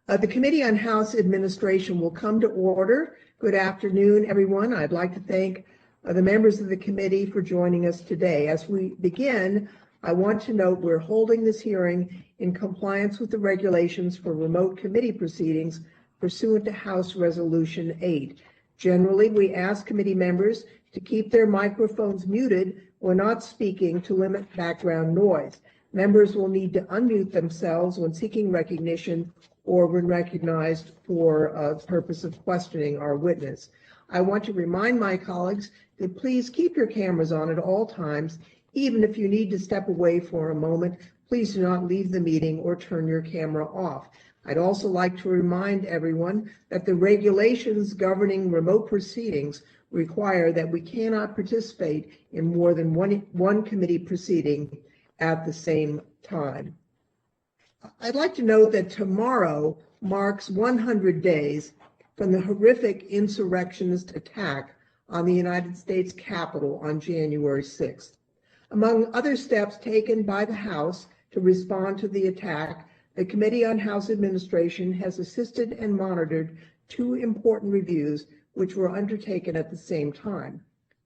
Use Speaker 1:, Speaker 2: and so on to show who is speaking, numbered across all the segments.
Speaker 1: The Committee on House Administration will come to order. Good afternoon, everyone. I'd like to thank the members of the committee for joining us today. As we begin, I want to note we're holding this hearing in compliance with the regulations for remote committee proceedings pursuant to House Resolution 8. Generally, we ask committee members to keep their microphones muted when not speaking to limit background noise. Members will need to unmute themselves when seeking recognition or when recognized for the purpose of questioning our witness. I want to remind my colleagues to please keep your cameras on at all times. Even if you need to step away for a moment, please do not leave the meeting or turn your camera off. I'd also like to remind everyone that the regulations governing remote proceedings require that we cannot participate in more than one committee proceeding at the same time. I'd like to note that tomorrow marks 100 days from the horrific insurrectionist attack on the United States Capitol on January 6th. Among other steps taken by the House to respond to the attack, the Committee on House Administration has assisted and monitored two important reviews which were undertaken at the same time.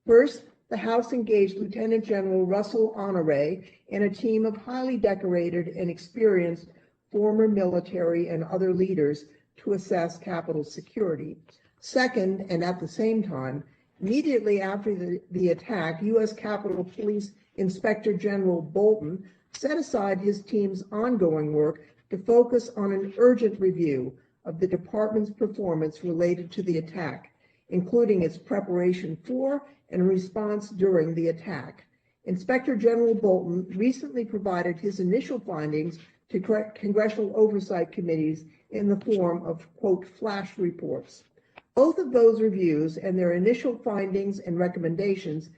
Speaker 1: First, the House engaged Lieutenant General Russell Honoré and a team of highly decorated and experienced former military and other leaders to assess Capitol security. Second, and at the same time, immediately after the attack, U.S. Capitol Police Inspector General Bolton set aside his team's ongoing work to focus on an urgent review of the department's performance related to the attack, including its preparation for and response during the attack. Inspector General Bolton recently provided his initial findings to congressional oversight committees in the form of, quote, flash reports. Both of those reviews and their initial findings and recommendations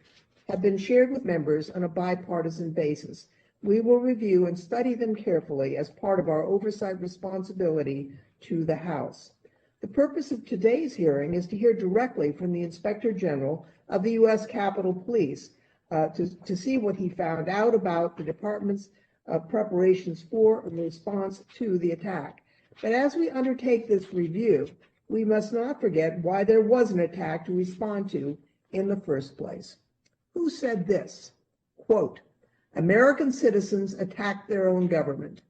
Speaker 1: have been shared with members on a bipartisan basis. We will review and study them carefully as part of our oversight responsibility to the House. The purpose of today's hearing is to hear directly from the Inspector General of the U.S. Capitol Police to see what he found out about the department's preparations for and response to the attack. But as we undertake this review, we must not forget why there was an attack to respond to in the first place. Who said this? Quote, American citizens attacked their own government.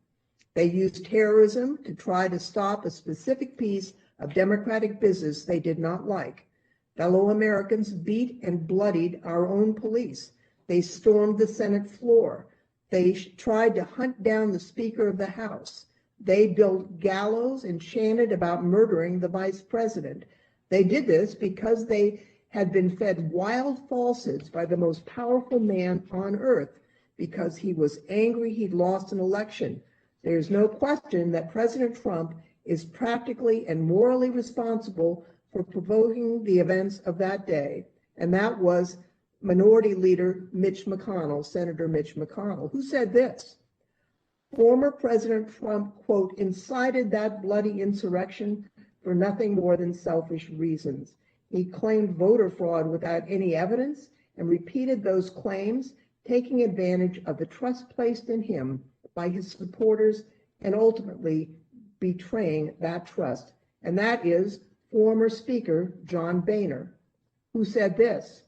Speaker 1: They used terrorism to try to stop a specific piece of democratic business they did not like. Fellow Americans beat and bloodied our own police. They stormed the Senate floor. They tried to hunt down the Speaker of the House. They built gallows and chanted about murdering the Vice President. They did this because they had been fed wild falsehoods by the most powerful man on earth, because he was angry he'd lost an election. There's no question that President Trump is practically and morally responsible for provoking the events of that day, and that was Minority Leader Mitch McConnell, Senator Mitch McConnell, who said this. Former President Trump, quote, incited that bloody insurrection for nothing more than selfish reasons. He claimed voter fraud without any evidence and repeated those claims, taking advantage of the trust placed in him by his supporters and ultimately betraying that trust. And that is former Speaker John Boehner, who said this,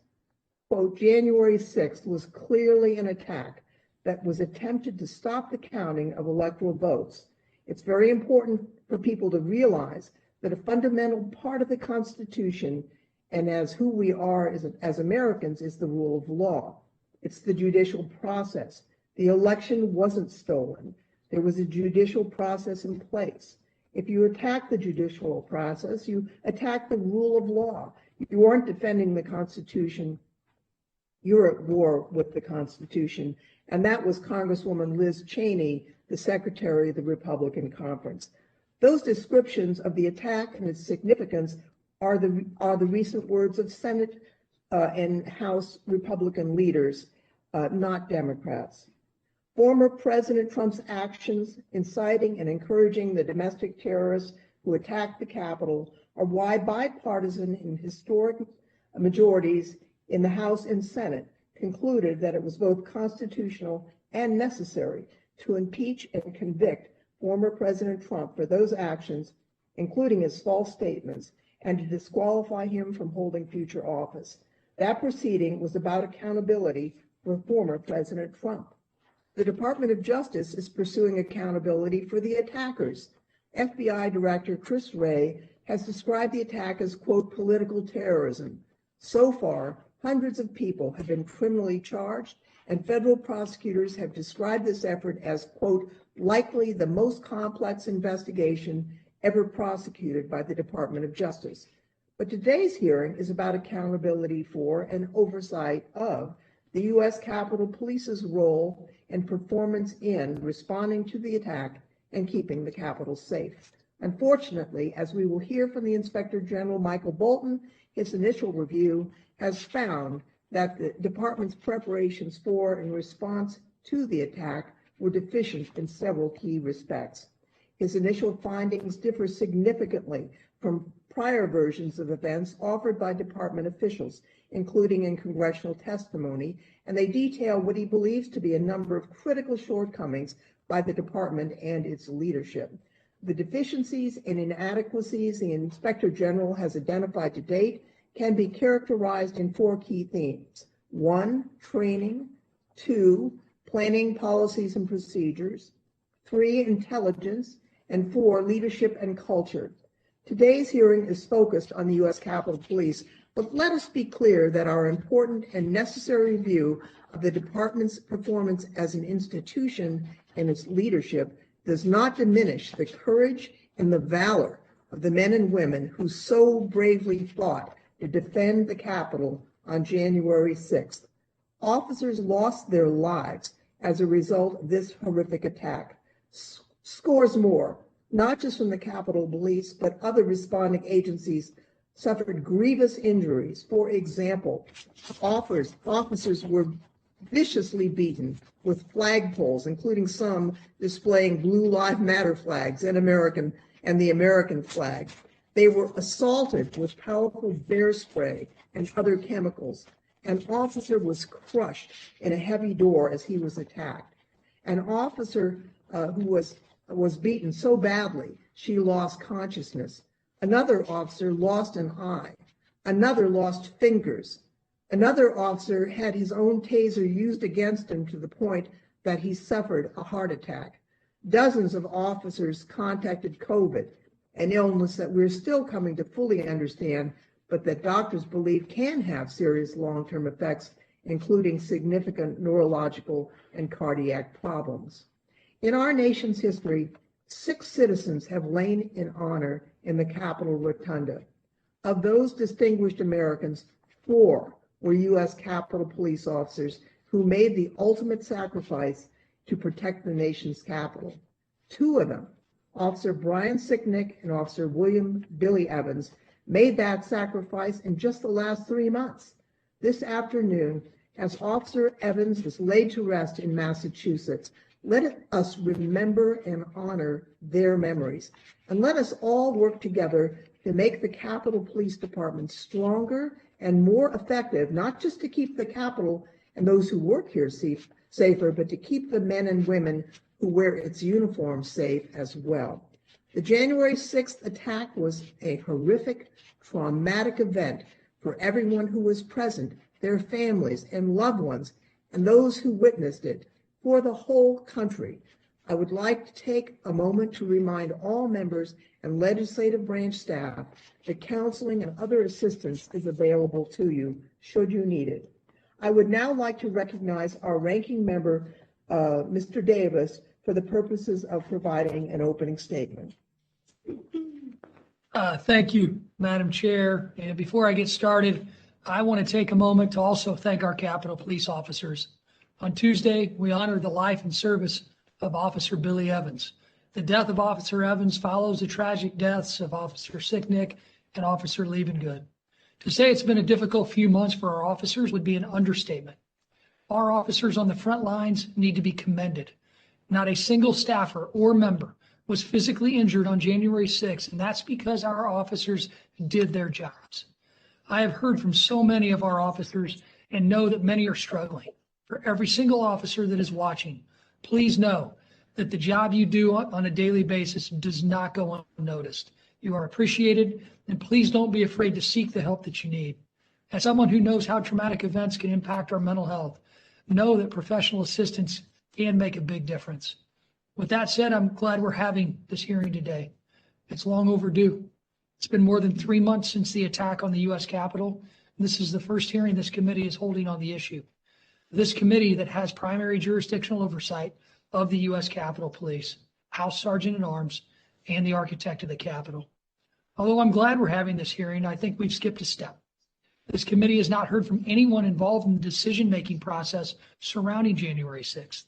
Speaker 1: quote, January 6th was clearly an attack that was attempted to stop the counting of electoral votes. It's very important for people to realize that a fundamental part of the Constitution and as who we are as Americans is the rule of law. It's the judicial process. The election wasn't stolen. There was a judicial process in place. If you attack the judicial process, you attack the rule of law. You aren't defending the Constitution. You're at war with the Constitution. And that was Congresswoman Liz Cheney, the Secretary of the Republican Conference. Those descriptions of the attack and its significance are the recent words of Senate and House Republican leaders, not Democrats. Former President Trump's actions inciting and encouraging the domestic terrorists who attacked the Capitol are why bipartisan and historic majorities in the House and Senate concluded that it was both constitutional and necessary to impeach and convict former President Trump for those actions, including his false statements, and to disqualify him from holding future office. That proceeding was about accountability for former President Trump. The Department of Justice is pursuing accountability for the attackers. FBI Director Chris Wray has described the attack as, quote, political terrorism. So far, hundreds of people have been criminally charged, and federal prosecutors have described this effort as, quote, likely the most complex investigation ever prosecuted by the Department of Justice. But today's hearing is about accountability for and oversight of the U.S. Capitol Police's role and performance in responding to the attack and keeping the Capitol safe. Unfortunately, as we will hear from the Inspector General Michael Bolton, his initial review has found that the department's preparations for and response to the attack were deficient in several key respects. His initial findings differ significantly from prior versions of events offered by department officials, including in congressional testimony, and they detail what he believes to be a number of critical shortcomings by the department and its leadership. The deficiencies and inadequacies the Inspector General has identified to date can be characterized in four key themes. 1, training. 2, planning, policies, and procedures. 3, intelligence. And 4, leadership and culture. Today's hearing is focused on the U.S. Capitol Police, but let us be clear that our important and necessary review of the department's performance as an institution and its leadership does not diminish the courage and the valor of the men and women who so bravely fought to defend the Capitol on January 6th. Officers lost their lives as a result of this horrific attack. Scores more, not just from the Capitol Police, but other responding agencies, suffered grievous injuries. For example, officers were viciously beaten with flagpoles, including some displaying Blue Lives Matter flags and the American flag. They were assaulted with powerful bear spray and other chemicals. An officer was crushed in a heavy door as he was attacked. An officer who was beaten so badly she lost consciousness. Another officer lost an eye. Another lost fingers. Another officer had his own taser used against him to the point that he suffered a heart attack. Dozens of officers contacted COVID, an illness that we're still coming to fully understand, but that doctors believe can have serious long-term effects, including significant neurological and cardiac problems. In our nation's history, 6 citizens have lain in honor in the Capitol Rotunda. Of those distinguished Americans, 4 were U.S. Capitol Police officers who made the ultimate sacrifice to protect the nation's Capitol. 2 of them, Officer Brian Sicknick and Officer William Billy Evans, made that sacrifice in just the last 3 months. This afternoon, as Officer Evans was laid to rest in Massachusetts, let us remember and honor their memories. And let us all work together to make the Capitol Police Department stronger and more effective, not just to keep the Capitol and those who work here safer, but to keep the men and women who wear its uniform safe as well. The January 6th attack was a horrific, traumatic event for everyone who was present, their families and loved ones, and those who witnessed it, for the whole country. I would like to take a moment to remind all members and legislative branch staff that counseling and other assistance is available to you should you need it. I would now like to recognize our ranking member, Mr. Davis, for the purposes of providing an opening statement.
Speaker 2: Thank you, Madam Chair. And before I get started, I want to take a moment to also thank our Capitol Police officers. On Tuesday, we honored the life and service of Officer Billy Evans. The death of Officer Evans follows the tragic deaths of Officer Sicknick and Officer Liebengood. To say it's been a difficult few months for our officers would be an understatement. Our officers on the front lines need to be commended. Not a single staffer or member was physically injured on January 6th, and that's because our officers did their jobs. I have heard from so many of our officers and know that many are struggling. For every single officer that is watching, please know that the job you do on a daily basis does not go unnoticed. You are appreciated, and please don't be afraid to seek the help that you need. As someone who knows how traumatic events can impact our mental health, know that professional assistance can make a big difference. With that said, I'm glad we're having this hearing today. It's long overdue. It's been more than 3 months since the attack on the U.S. Capitol. This is the first hearing this committee is holding on the issue. This committee that has primary jurisdictional oversight of the U.S. Capitol Police, House Sergeant at Arms, and the architect of the Capitol. Although I'm glad we're having this hearing, I think we've skipped a step. This committee has not heard from anyone involved in the decision-making process surrounding January 6th.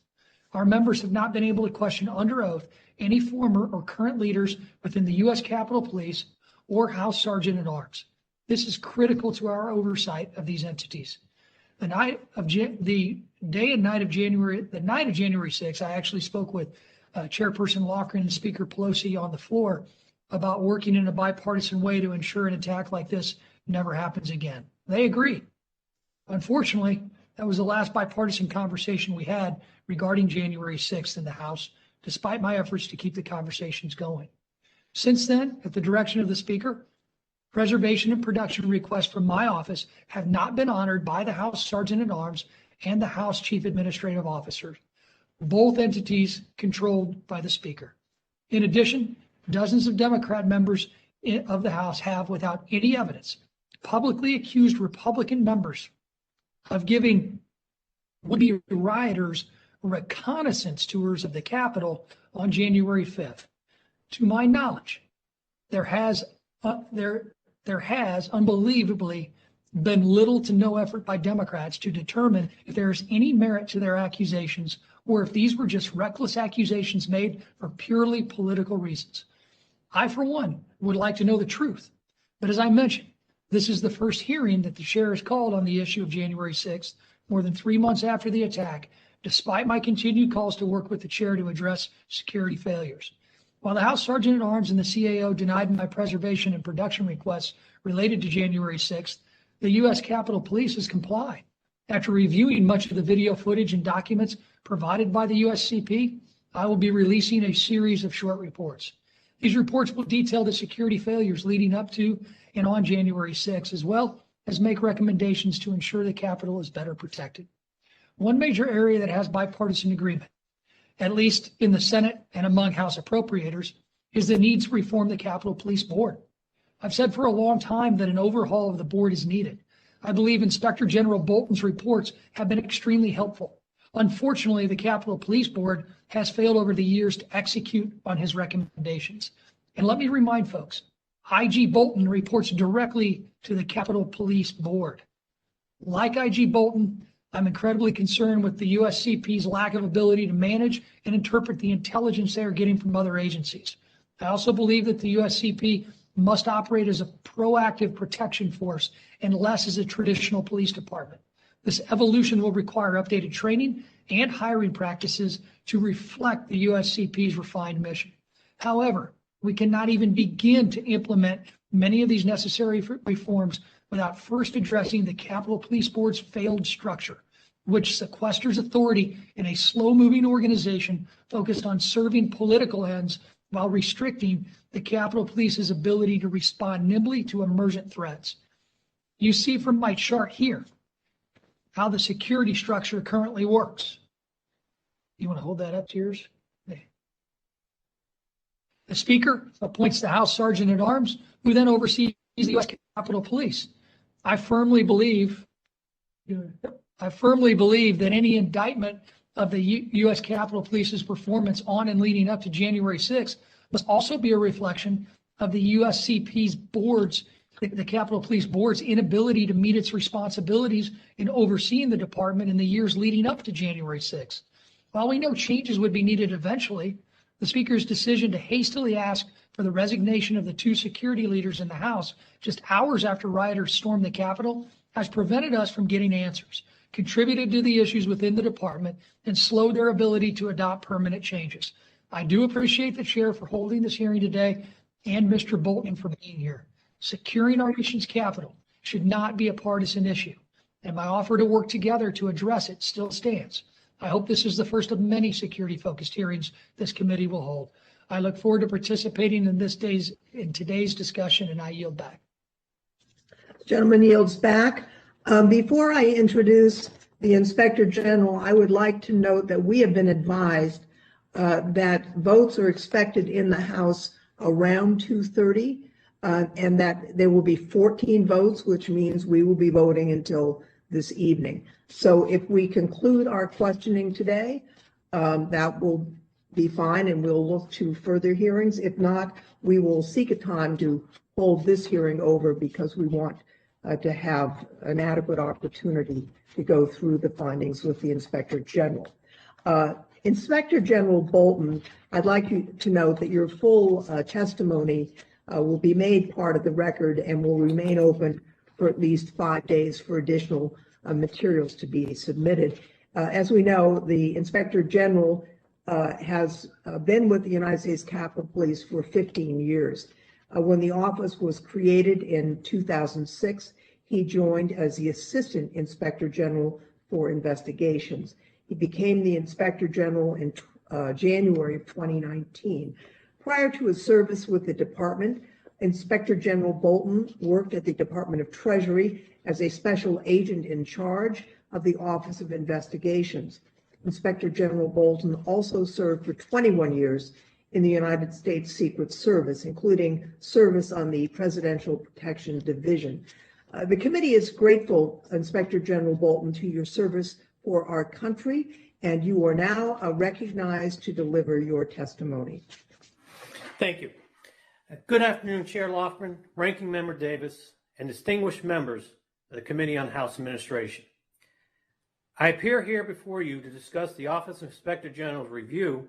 Speaker 2: Our members have not been able to question under oath any former or current leaders within the U.S. Capitol Police or House Sergeant at Arms. This is critical to our oversight of these entities. The night of January 6th, I actually spoke with Chairperson Loughran and Speaker Pelosi on the floor about working in a bipartisan way to ensure an attack like this never happens again. They agree. Unfortunately, that was the last bipartisan conversation we had regarding January 6th in the House, despite my efforts to keep the conversations going. Since then, at the direction of the Speaker, preservation and production requests from my office have not been honored by the House Sergeant at Arms and the House Chief Administrative Officer, both entities controlled by the Speaker. In addition, dozens of Democrat members of the House have, without any evidence, publicly accused Republican members of giving would-be rioters reconnaissance tours of the Capitol on January 5th. To my knowledge, there has unbelievably been little to no effort by Democrats to determine if there is any merit to their accusations or if these were just reckless accusations made for purely political reasons. I, for one, would like to know the truth. But as I mentioned, this is the first hearing that the chair has called on the issue of January 6th, more than 3 months after the attack, despite my continued calls to work with the chair to address security failures. While the House Sergeant at Arms and the CAO denied my preservation and production requests related to January 6th, the U.S. Capitol Police has complied. After reviewing much of the video footage and documents provided by the USCP, I will be releasing a series of short reports. These reports will detail the security failures leading up to and on January 6th, as well as make recommendations to ensure the Capitol is better protected. One major area that has bipartisan agreement, at least in the Senate and among House appropriators, is the need to reform the Capitol Police Board. I've said for a long time that an overhaul of the board is needed. I believe Inspector General Bolton's reports have been extremely helpful. Unfortunately, the Capitol Police Board has failed over the years to execute on his recommendations. And let me remind folks, IG Bolton reports directly to the Capitol Police Board. Like IG Bolton, I'm incredibly concerned with the USCP's lack of ability to manage and interpret the intelligence they are getting from other agencies. I also believe that the USCP must operate as a proactive protection force and less as a traditional police department. This evolution will require updated training and hiring practices to reflect the USCP's refined mission. However, we cannot even begin to implement many of these necessary reforms without first addressing the Capitol Police Board's failed structure, which sequesters authority in a slow-moving organization focused on serving political ends while restricting the Capitol Police's ability to respond nimbly to emergent threats. You see from my chart here how the security structure currently works. You want to hold that up to yours? Okay. The Speaker appoints the House Sergeant at Arms, who then oversees the U.S. Capitol Police. I firmly believe that any indictment of the U.S. Capitol Police's performance on and leading up to January 6th must also be a reflection of the USCP's board's, the Capitol Police Board's inability to meet its responsibilities in overseeing the department in the years leading up to January 6th. While we know changes would be needed eventually, the Speaker's decision to hastily ask for the resignation of the two security leaders in the House just hours after rioters stormed the Capitol has prevented us from getting answers, contributed to the issues within the department, and slowed their ability to adopt permanent changes. I do appreciate the chair for holding this hearing today and Mr. Bolton for being here. Securing our nation's capital should not be a partisan issue, and my offer to work together to address it still stands. I hope this is the first of many security-focused hearings this committee will hold. I look forward to participating in today's discussion, and I yield back.
Speaker 1: Gentleman yields back. Before I introduce the Inspector General, I would like to note that we have been advised that votes are expected in the House around 2:30, and that there will be 14 votes, which means we will be voting until this evening. So if we conclude our questioning today, that will be fine, and we'll look to further hearings. If not, we will seek a time to hold this hearing over because we want to have an adequate opportunity to go through the findings with the Inspector General. Inspector General Bolton, I'd like you to note that your full testimony will be made part of the record and will remain open for at least 5 days for additional materials to be submitted. As we know, the Inspector General has been with the United States Capitol Police for 15 years. When the office was created in 2006, he joined as the Assistant Inspector General for Investigations. He became the Inspector General in January of 2019. Prior to his service with the department, Inspector General Bolton worked at the Department of Treasury as a special agent in charge of the Office of Investigations. Inspector General Bolton also served for 21 years in the United States Secret Service, including service on the Presidential Protection Division. The committee is grateful, Inspector General Bolton, to your service for our country, and you are now recognized to deliver your testimony.
Speaker 3: Thank you. Good afternoon, Chair Loughran, Ranking Member Davis, and distinguished members of the Committee on House Administration. I appear here before you to discuss the Office of Inspector General's review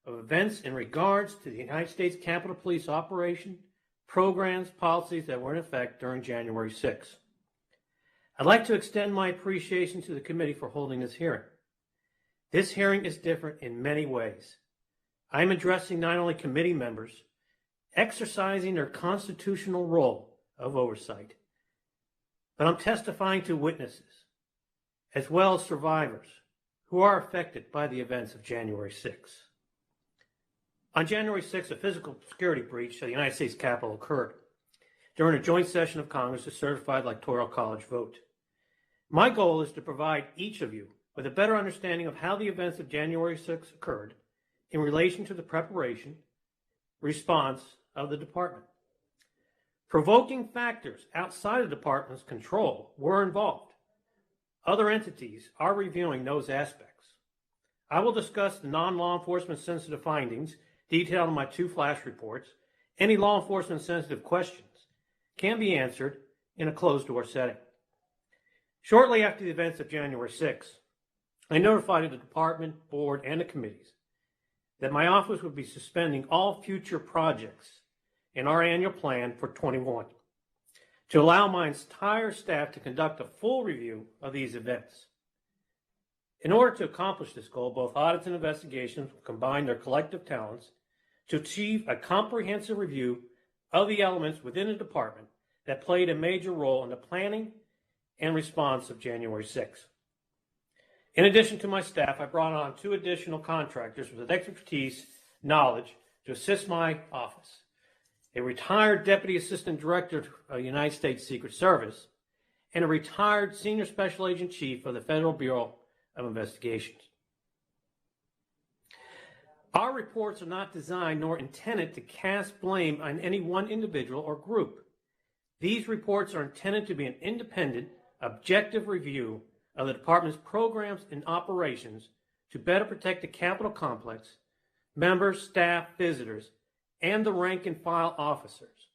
Speaker 3: of events in regards to the United States Capitol Police operation, programs, policies that were in effect during January 6th. I'd like to extend my appreciation to the committee for holding this hearing. This hearing is different in many ways. I'm addressing not only committee members exercising their constitutional role of oversight, but I'm testifying to witnesses, as well as survivors who are affected by the events of January 6th. On January 6th, a physical security breach at the United States Capitol occurred during a joint session of Congress to certify the Electoral College vote. My goal is to provide each of you with a better understanding of how the events of January 6th occurred in relation to the preparation, response of the department. Provoking factors outside of the department's control were involved. Other entities are reviewing those aspects. I will discuss the non-law enforcement sensitive findings detailed in my 2 flash reports. Any law enforcement sensitive questions can be answered in a closed door setting. Shortly after the events of January 6th, I notified the department, board, and the committees that my office would be suspending all future projects in our annual plan for 21 to allow my entire staff to conduct a full review of these events. In order to accomplish this goal, both audits and investigations will combine their collective talents to achieve a comprehensive review of the elements within the department that played a major role in the planning and response of January 6th. In addition to my staff, I brought on 2 additional contractors with expertise, knowledge to assist my office. A retired Deputy Assistant Director of the United States Secret Service and a retired Senior Special Agent Chief of the Federal Bureau of Investigations. Our reports are not designed nor intended to cast blame on any one individual or group. These reports are intended to be an independent, objective review of the department's programs and operations to better protect the Capitol complex, members, staff, visitors, and the rank and file officers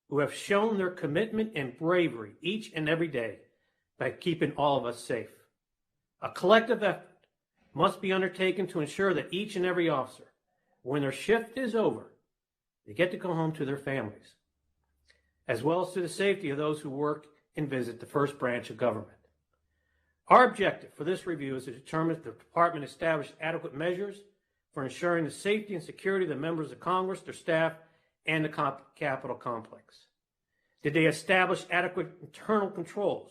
Speaker 3: who have shown their commitment and bravery each and every day by keeping all of us safe. A collective effort must be undertaken to ensure that each and every officer, when their shift is over, they get to go home to their families, as well as to the safety of those who work and visit the first branch of government. Our objective for this review is to determine if the department established adequate measures for ensuring the safety and security of the members of Congress, their staff, and the Capitol complex. Did they establish adequate internal controls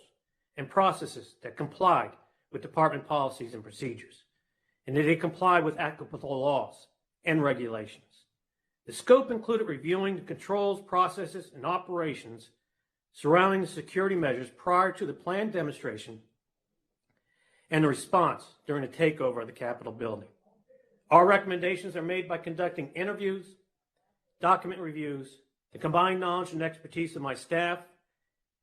Speaker 3: and processes that complied with department policies and procedures? and that they complied with applicable laws and regulations. The scope included reviewing the controls, processes, and operations surrounding the security measures prior to the planned demonstration and the response during the takeover of the Capitol building. Our recommendations are made by conducting interviews, document reviews, the combined knowledge and expertise of my staff,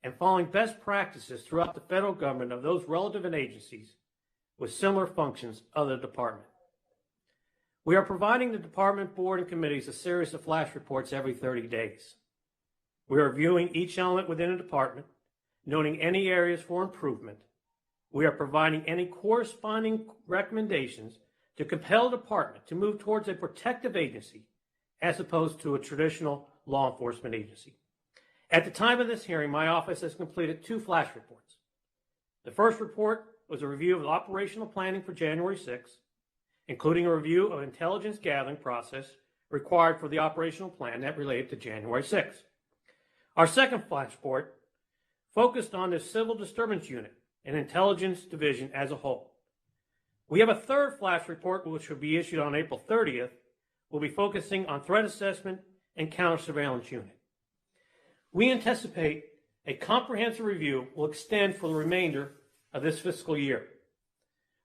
Speaker 3: and following best practices throughout the federal government of those relevant agencies with similar functions of the department. We are providing the department, board, and committees a series of flash reports every 30 days. We are reviewing each element within a department, noting any areas for improvement. We are providing any corresponding recommendations to compel the department to move towards a protective agency as opposed to a traditional law enforcement agency. At the time of this hearing, my office has completed 2 flash reports. The first report was a review of the operational planning for January 6th, including a review of intelligence gathering process required for the operational plan that related to January 6th. Our second flash report focused on the Civil Disturbance Unit and Intelligence Division as a whole. We have a third flash report, which will be issued on April 30th. We'll be focusing on Threat Assessment and Counter Surveillance Unit. We anticipate a comprehensive review will extend for the remainder of this fiscal year.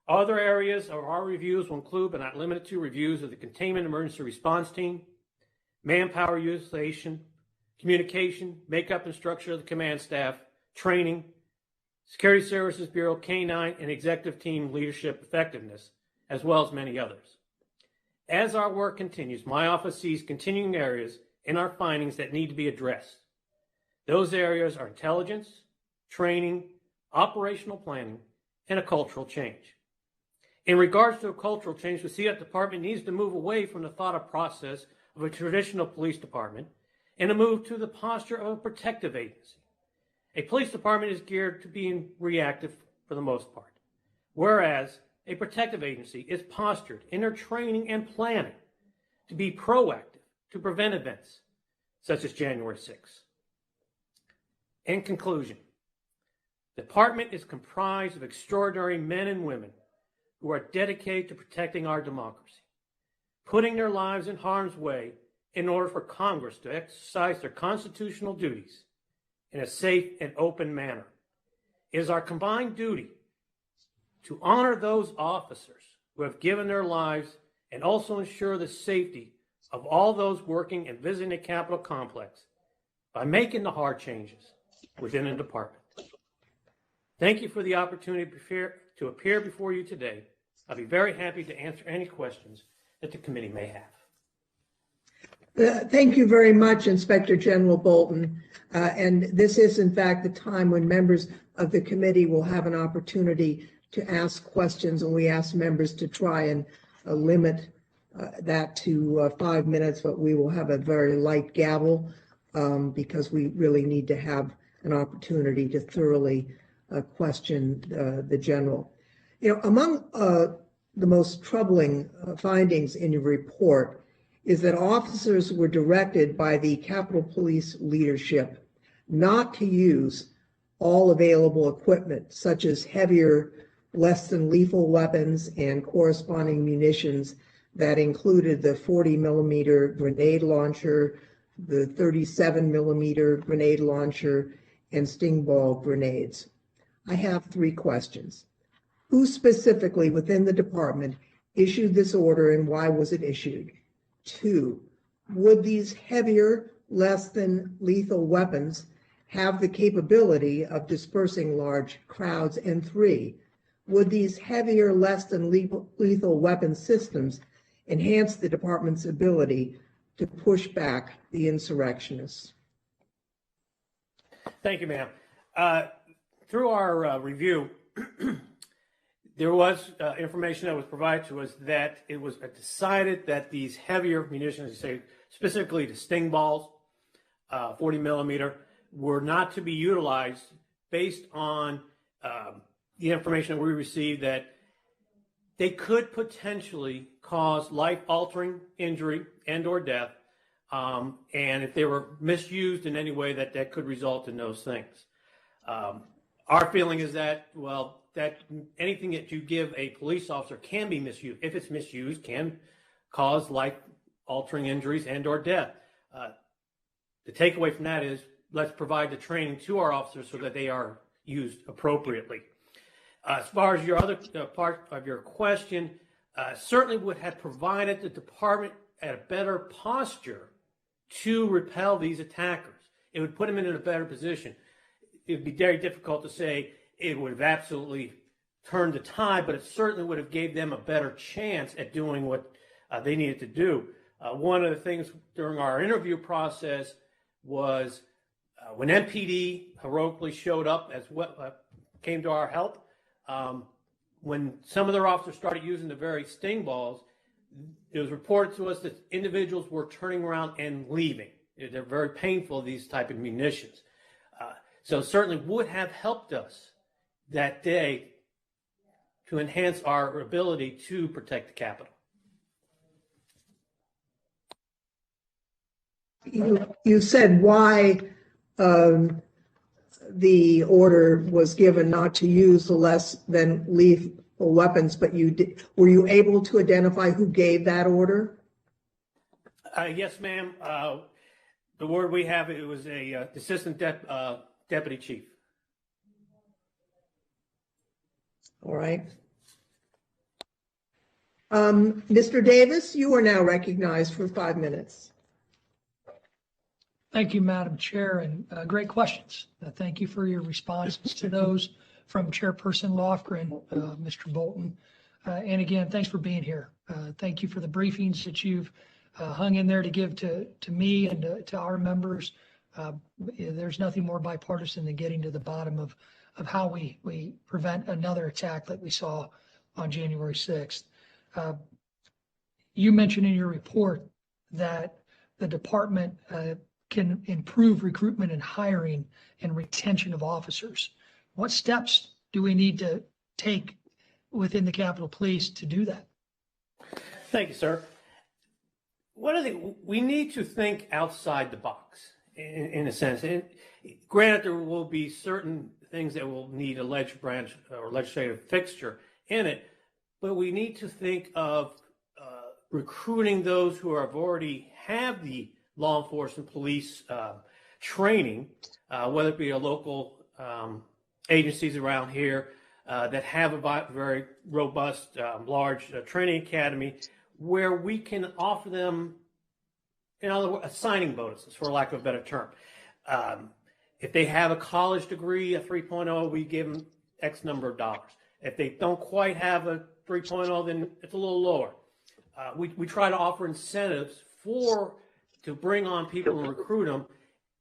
Speaker 3: Other areas of our reviews will include, but not limited to, reviews of the Containment Emergency Response Team, manpower utilization, communication, makeup and structure of the command staff, training, Security Services Bureau, K-9, and executive team leadership effectiveness, as well as many others. As our work continues, my office sees continuing areas in our findings that need to be addressed. Those areas are intelligence, training, operational planning, and a cultural change. In regards to a cultural change, we see that the department needs to move away from the thought of process of a traditional police department and to move to the posture of a protective agency. A police department is geared to being reactive for the most part, whereas a protective agency is postured in their training and planning to be proactive to prevent events such as January 6th. In conclusion, the department is comprised of extraordinary men and women who are dedicated to protecting our democracy, putting their lives in harm's way in order for Congress to exercise their constitutional duties in a safe and open manner. It is our combined duty to honor those officers who have given their lives and also ensure the safety of all those working and visiting the Capitol complex by making the hard changes within the department. Thank you for the opportunity to appear before you today. I'll be very happy to answer any questions that the committee may have.
Speaker 1: Thank you very much, Inspector General Bolton. And this is, in fact, the time when members of the committee will have an opportunity to ask questions, and we ask members to try and limit that to 5 minutes, but we will have a very light gavel because we really need to have an opportunity to thoroughly question the general. You know, among the most troubling findings in your report is that officers were directed by the Capitol Police leadership not to use all available equipment, such as heavier, less than lethal weapons and corresponding munitions that included the 40-millimeter grenade launcher, the 37-millimeter grenade launcher, and sting ball grenades. I have 3 questions. Who specifically within the department issued this order and why was it issued? 2, would these heavier, less than lethal weapons have the capability of dispersing large crowds? And 3, would these heavier, less than lethal weapon systems enhance the department's ability to push back the insurrectionists?
Speaker 3: Thank you, ma'am. Through our review, there was information that was provided to us that it was decided that these heavier munitions, say specifically the sting balls, 40 millimeter, were not to be utilized based on the information that we received that they could potentially cause life-altering injury and or death, and if they were misused in any way, that could result in those things. Our feeling is that, well, that anything that you give a police officer can be misused. If it's misused, can cause life-altering injuries and or death. The takeaway from that is let's provide the training to our officers so that they are used appropriately. As far as your other part of your question, certainly would have provided the department at a better posture to repel these attackers. It would put them in a better position. It would be very difficult to say it would have absolutely turned the tide, but it certainly would have gave them a better chance at doing what they needed to do. One of the things during our interview process was when MPD heroically showed up as well, came to our help, when some of their officers started using the very sting balls, it was reported to us that individuals were turning around and leaving. They're very painful, these type of munitions. So certainly would have helped us that day to enhance our ability to protect the Capitol.
Speaker 1: You said why the order was given not to use the less than lethal weapons, but were you able to identify who gave that order?
Speaker 3: Yes, ma'am. The word we have, it was a assistant deputy chief.
Speaker 1: All right. Mr. Davis, you are now recognized for 5 minutes.
Speaker 2: Thank you, Madam Chair, and great questions. Thank you for your responses to those from Chairperson Lofgren, Mr. Bolton. And again, thanks for being here. Thank you for the briefings that you've hung in there to give to me and to our members. There's nothing more bipartisan than getting to the bottom of how we prevent another attack like we saw on January 6th. You mentioned in your report that the department can improve recruitment and hiring and retention of officers. What steps do we need to take within the Capitol Police to do that?
Speaker 3: Thank you, sir. One of the we need to think outside the box in a sense. And granted, there will be certain things that will need a legislative branch or legislative fixture in it, but we need to think of recruiting those who have already have the law enforcement police training, whether it be a local agencies around here that have a very robust, large training academy where we can offer them, in other words, signing bonuses, for lack of a better term. If they have a college degree, a 3.0, we give them X number of dollars. If they don't quite have a 3.0, then it's a little lower. We try to offer incentives to bring on people and recruit them.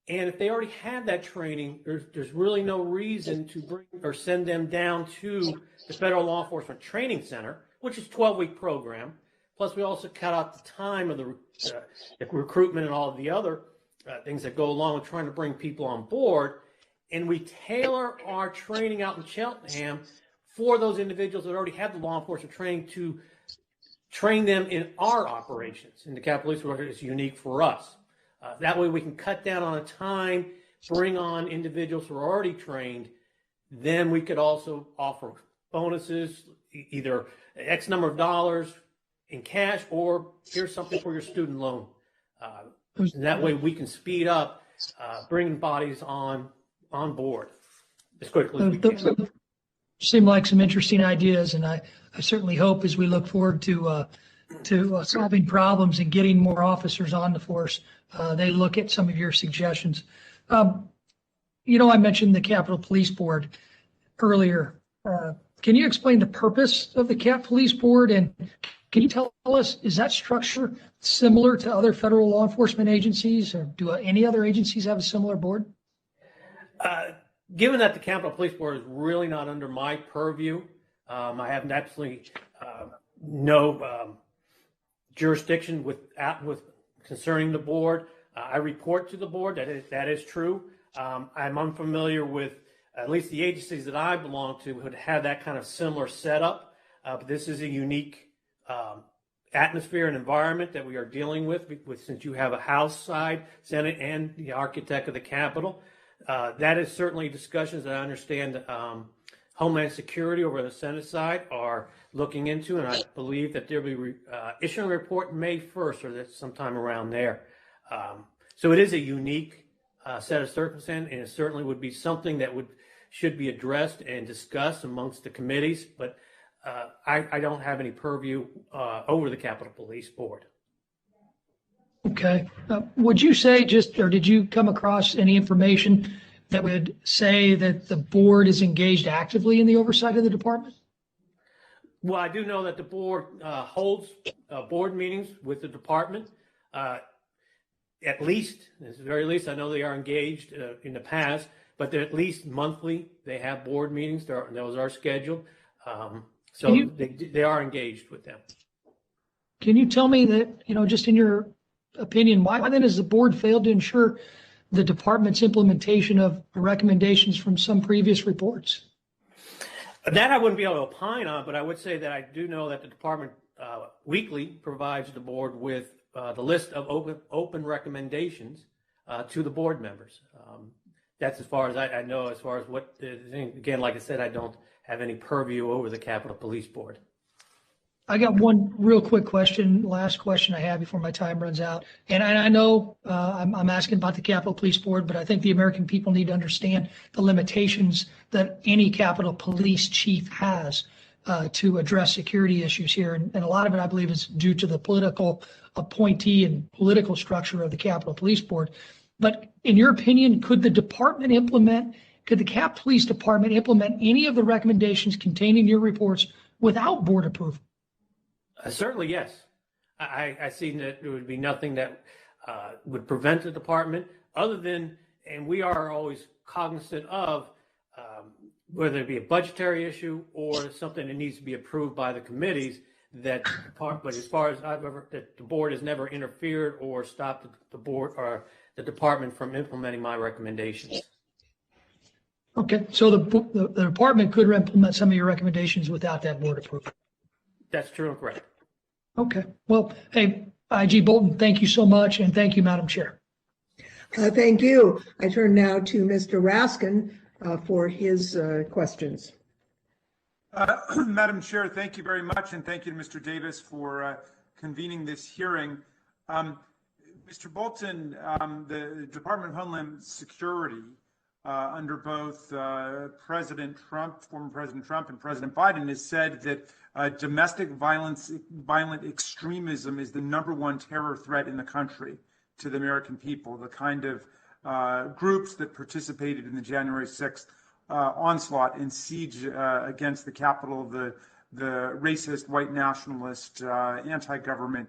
Speaker 3: And if they already have that training, there's really no reason to bring or send them down to the Federal Law Enforcement Training Center, which is a 12-week program. Plus, we also cut out the time of the recruitment and all of the other things that go along with trying to bring people on board. And we tailor our training out in Cheltenham for those individuals that already have the law enforcement training to train them in our operations. And the Capitol Police Work is unique for us. That way we can cut down on the time, bring on individuals who are already trained. Then we could also offer bonuses, either X number of dollars in cash or here's something for your student loan. And that way we can speed up bringing bodies on board as quickly as we can.
Speaker 2: Seem like some interesting ideas, and I certainly hope as we look forward to solving problems and getting more officers on the force, they look at some of your suggestions. I mentioned the Capitol Police Board earlier. Can you explain the purpose of the Cap Police Board, and can you tell us, is that structure similar to other federal law enforcement agencies, or do any other agencies have a similar board?
Speaker 3: Given that the Capitol Police Board is really not under my purview, I have absolutely no jurisdiction with concerning the board. I report to the board. That is true. I'm unfamiliar with at least the agencies that I belong to would have that kind of similar setup. But this is a unique atmosphere and environment that we are dealing with since you have a House side, Senate, and the architect of the Capitol. That is certainly discussions that I understand Homeland Security over the Senate side are looking into, and I believe that they'll be issuing a report May 1st or that's sometime around there. So it is a unique set of circumstances, and it certainly would be something that should be addressed and discussed amongst the committees, but I don't have any purview over the Capitol Police Board.
Speaker 2: Okay. Would you say or did you come across any information that would say that the board is engaged actively in the oversight of the department?
Speaker 3: Well, I do know that the board holds board meetings with the department. At the very least, I know they are engaged in the past, but they're at least monthly. They have board meetings. Those are scheduled. So they are engaged with them.
Speaker 2: Can you tell me that, just in your opinion, why then has the board failed to ensure the department's implementation of recommendations from some previous reports?
Speaker 3: That I wouldn't be able to opine on, but I would say that I do know that the department weekly provides the board with the list of open recommendations to the board members. That's as far as I know. As far as what, again, like I said, I don't have any purview over the Capitol Police Board.
Speaker 2: I got one real quick question, last question I have before my time runs out. And I know I'm asking about the Capitol Police Board, but I think the American people need to understand the limitations that any Capitol Police chief has to address security issues here. And a lot of it, I believe, is due to the political appointee and political structure of the Capitol Police Board. But in your opinion, could the Cap Police Department implement any of the recommendations contained in your reports without board approval?
Speaker 3: Certainly, yes. I see that there would be nothing that would prevent the department other than, and we are always cognizant of, whether it be a budgetary issue or something that needs to be approved by the committees, but as far as that the board has never interfered or stopped the board or the department from implementing my recommendations.
Speaker 2: Okay, so the department could implement some of your recommendations without that board approval.
Speaker 3: That's true and correct.
Speaker 2: Okay, well, hey, IG Bolton, thank you so much, and thank you, Madam Chair.
Speaker 1: Thank you. I turn now to Mr. Raskin for his questions.
Speaker 4: Madam Chair, thank you very much, and thank you to Mr. Davis for convening this hearing. Mr. Bolton, the Department of Homeland Security, under both President Trump, former President Trump, and President Biden, has said that domestic violent extremism is the #1 terror threat in the country to the American people. The kind of groups that participated in the January 6th onslaught and siege against the Capitol, the racist, white nationalist, anti-government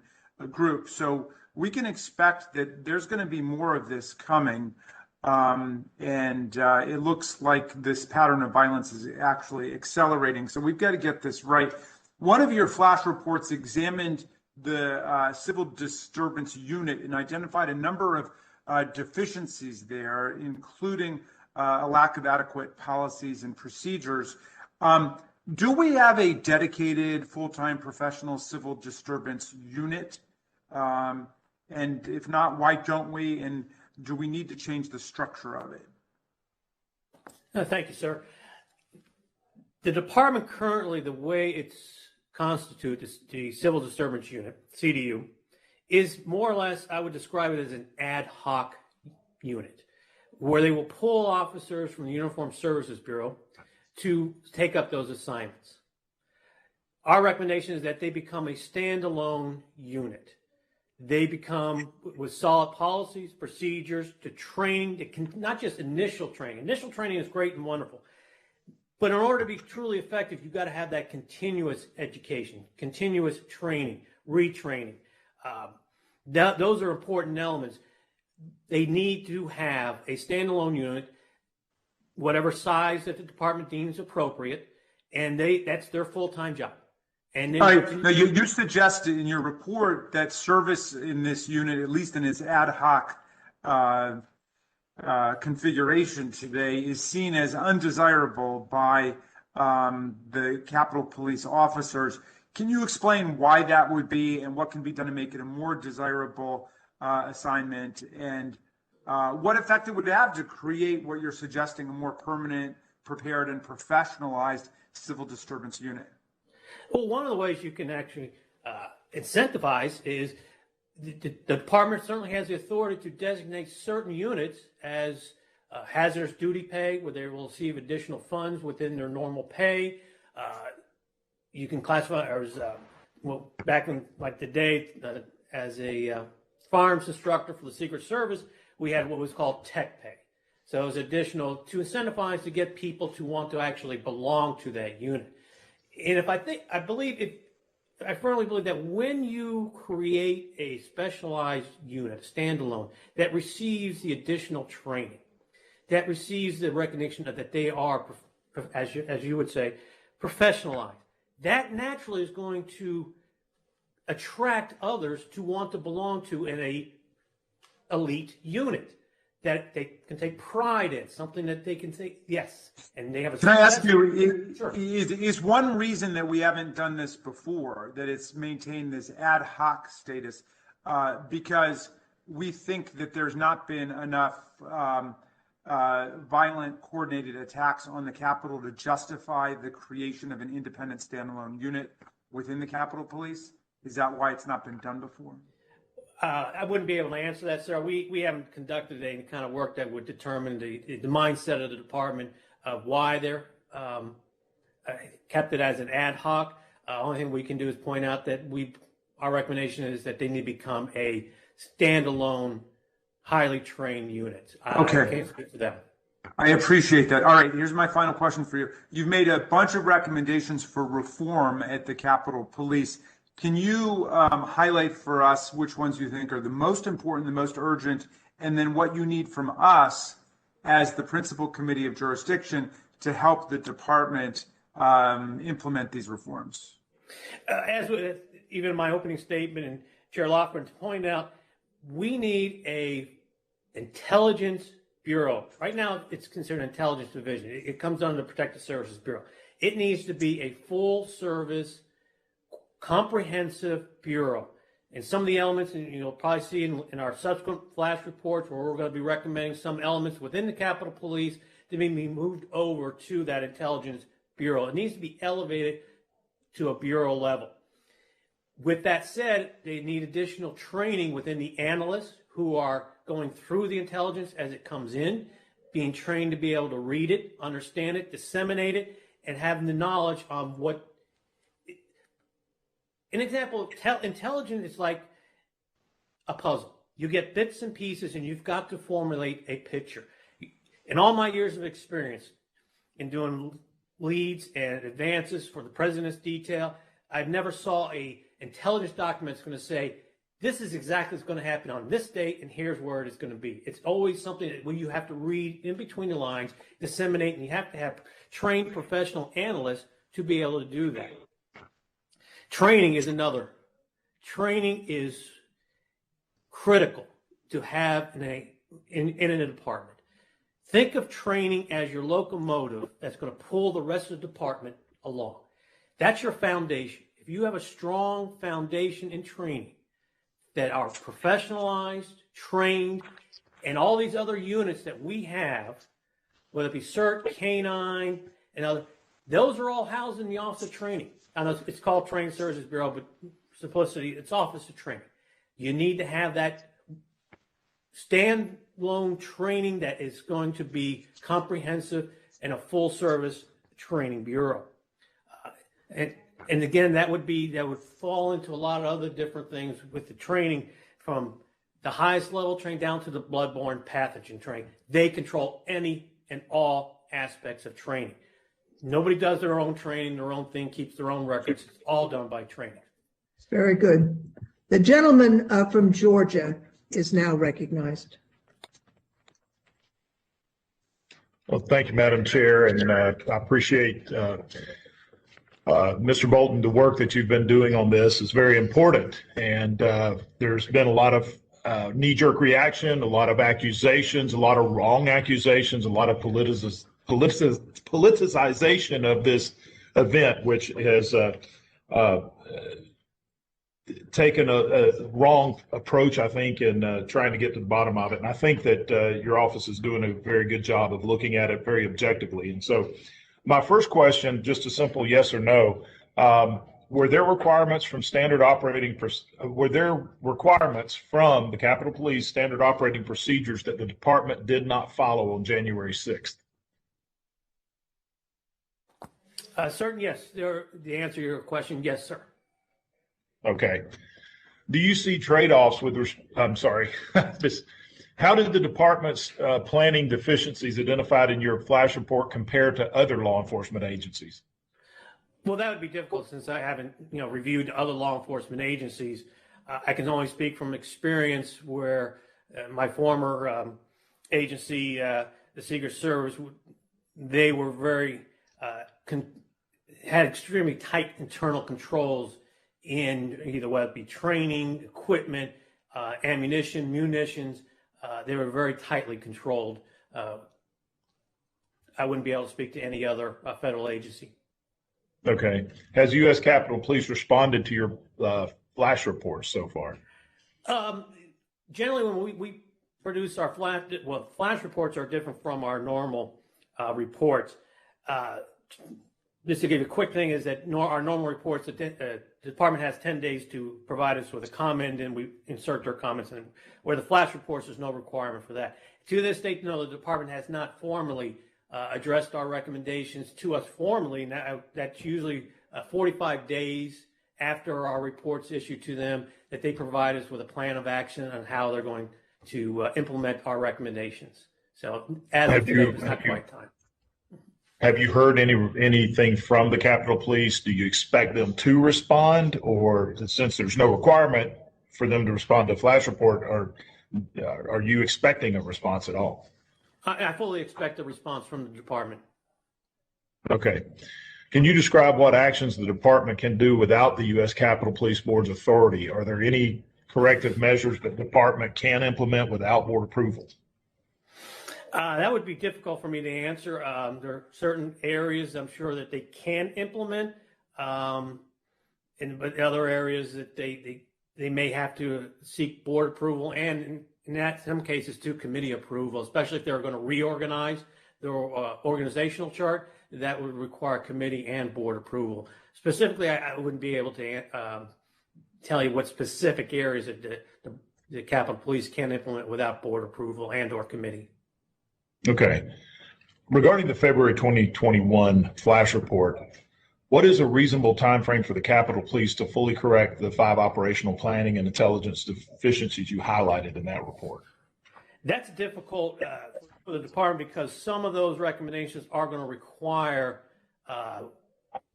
Speaker 4: group. So we can expect that there's going to be more of this coming. It looks like this pattern of violence is actually accelerating. So we've got to get this right. One of your flash reports examined the civil disturbance unit and identified a number of deficiencies there, including a lack of adequate policies and procedures. Do we have a dedicated full-time professional civil disturbance unit? And if not, why don't we? And do we need to change the structure of it?
Speaker 3: Thank you, sir. The department currently, the way it's constituted, the Civil Disturbance Unit, CDU, is more or less, I would describe it as an ad hoc unit, where they will pull officers from the Uniformed Services Bureau to take up those assignments. Our recommendation is that they become a standalone unit. They become, with solid policies, procedures, to training, not just initial training. Initial training is great and wonderful. But in order to be truly effective, you've got to have that continuous education, continuous training, retraining. Those are important elements. They need to have a standalone unit, whatever size that the department deems appropriate, and that's their full-time job. And then
Speaker 4: now you suggest in your report that service in this unit, at least in its ad hoc configuration today, is seen as undesirable by the Capitol Police officers. Can you explain why that would be and what can be done to make it a more desirable assignment? And what effect it would have to create what you're suggesting, a more permanent, prepared, and professionalized civil disturbance unit?
Speaker 3: Well, one of the ways you can actually incentivize is the department certainly has the authority to designate certain units as hazardous duty pay, where they will receive additional funds within their normal pay. You can classify as, well, back in like the day, as a firearms instructor for the Secret Service, we had what was called tech pay. So it was additional to incentivize to get people to want to actually belong to that unit. And I firmly believe that when you create a specialized unit, a standalone, that receives the additional training, that receives the recognition that they are, as you would say, professionalized, that naturally is going to attract others to want to belong to an elite unit that they can take pride in, something that they can say, yes, and they have a...
Speaker 4: Can I ask you,
Speaker 3: Sure.
Speaker 4: is one reason that we haven't done this before, that it's maintained this ad hoc status, because we think that there's not been enough violent coordinated attacks on the Capitol to justify the creation of an independent standalone unit within the Capitol Police? Is that why it's not been done before?
Speaker 3: I wouldn't be able to answer that, sir. We haven't conducted any kind of work that would determine the mindset of the department of why they're kept it as an ad hoc. Only thing we can do is point out that our recommendation is that they need to become a standalone, highly trained unit.
Speaker 4: Okay.
Speaker 3: I can't speak for them.
Speaker 4: I appreciate that. All right, here's my final question for you. You've made a bunch of recommendations for reform at the Capitol Police. Can you highlight for us which ones you think are the most important, the most urgent, and then what you need from us as the principal committee of jurisdiction to help the department implement these reforms?
Speaker 3: As even in my opening statement, and Chair Loughran pointed out, we need a intelligence bureau. Right now, it's considered an intelligence division. It comes under the Protective Services Bureau. It needs to be a full-service, comprehensive bureau. And some of the elements, and you'll probably see in our subsequent flash reports, where we're going to be recommending some elements within the Capitol Police to be moved over to that intelligence bureau. It needs to be elevated to a bureau level. With that said, they need additional training within the analysts who are going through the intelligence as it comes in, being trained to be able to read it, understand it, disseminate it, and having the knowledge on what. An example, intelligence is like a puzzle. You get bits and pieces, and you've got to formulate a picture. In all my years of experience in doing leads and advances for the president's detail, I've never saw a intelligence document that's going to say, this is exactly what's going to happen on this date, and here's where it is going to be. It's always something that you have to read in between the lines, disseminate, and you have to have trained professional analysts to be able to do that. Training is another. Training is critical to have in a department. Think of training as your locomotive that's going to pull the rest of the department along. That's your foundation. If you have a strong foundation in training that are professionalized, trained, and all these other units that we have, whether it be CERT, K9, and other, those are all housed in the Office of Training. I know it's called Training Services Bureau, but supposedly it's Office of Training. You need to have that standalone training that is going to be comprehensive and a full service training bureau. And again, that would fall into a lot of other different things with the training, from the highest level training down to the bloodborne pathogen training. They control any and all aspects of training. Nobody does their own training, their own thing, keeps their own records. It's all done by training.
Speaker 1: Very good. The gentleman from Georgia is now recognized.
Speaker 5: Well, thank you, Madam Chair, and I appreciate Mr. Bolton, the work that you've been doing on this is very important. And there's been a lot of knee-jerk reaction, a lot of accusations, a lot of wrong accusations, a lot of politicization of this event, which has taken a wrong approach, I think, in trying to get to the bottom of it. And I think that your office is doing a very good job of looking at it very objectively. And so my first question, just a simple yes or no, were there requirements from were there requirements from the Capitol Police standard operating procedures that the department did not follow on January 6th?
Speaker 3: Certain, yes. The answer to your question, yes, sir.
Speaker 5: Okay. Do you see trade-offs I'm sorry, how did the department's planning deficiencies identified in your flash report compare to other law enforcement agencies?
Speaker 3: Well, that would be difficult since I haven't, reviewed other law enforcement agencies. I can only speak from experience where my former agency, the Secret Service, they were had extremely tight internal controls in either whether it be training, equipment, ammunition, munitions. They were very tightly controlled. I wouldn't be able to speak to any other federal agency.
Speaker 5: Okay. Has U.S. Capitol Police responded to your flash reports so far?
Speaker 3: Generally, when we produce our flash reports are different from our normal reports. Just to give you a quick thing is that our normal reports, the department has 10 days to provide us with a comment, and we insert their comments in. Where the flash reports, there's no requirement for that. To this date, no, the department has not formally addressed our recommendations to us formally. Now, that's usually 45 days after our reports issued to them that they provide us with a plan of action on how they're going to implement our recommendations. So as of today, it's not quite time.
Speaker 5: Have you heard anything from the Capitol Police? Do you expect them to respond, or since there's no requirement for them to respond to a flash report, are you expecting a response at all?
Speaker 3: I fully expect a response from the department.
Speaker 5: Okay. Can you describe what actions the department can do without the U.S. Capitol Police Board's authority? Are there any corrective measures that the department can implement without board approval?
Speaker 3: That would be difficult for me to answer. There are certain areas I'm sure that they can implement, but other areas that they may have to seek board approval, and in some cases to committee approval, especially if they're going to reorganize their organizational chart. That would require committee and board approval. Specifically, I wouldn't be able to tell you what specific areas that the Capitol Police can implement without board approval and or committee.
Speaker 5: Okay. Regarding the February 2021 flash report, what is a reasonable time frame for the Capitol Police to fully correct the 5 operational planning and intelligence deficiencies you highlighted in that report?
Speaker 3: That's difficult for the department because some of those recommendations are going to require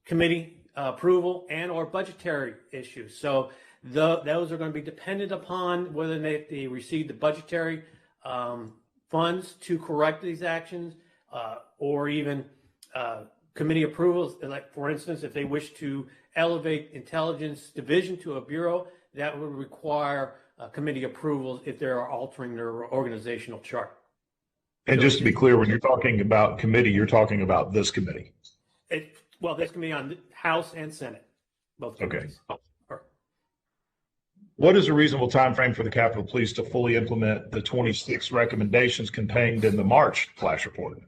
Speaker 3: committee approval and or budgetary issues. So those are going to be dependent upon whether they receive the budgetary funds to correct these actions, or even committee approvals. Like, for instance, if they wish to elevate intelligence division to a bureau, that would require committee approvals if they are altering their organizational chart.
Speaker 5: And just to be clear, when you're talking about committee, you're talking about this committee.
Speaker 3: This can be on the House and Senate, both committees. Okay.
Speaker 5: What is a reasonable time frame for the Capitol Police to fully implement the 26 recommendations contained in the March flash report?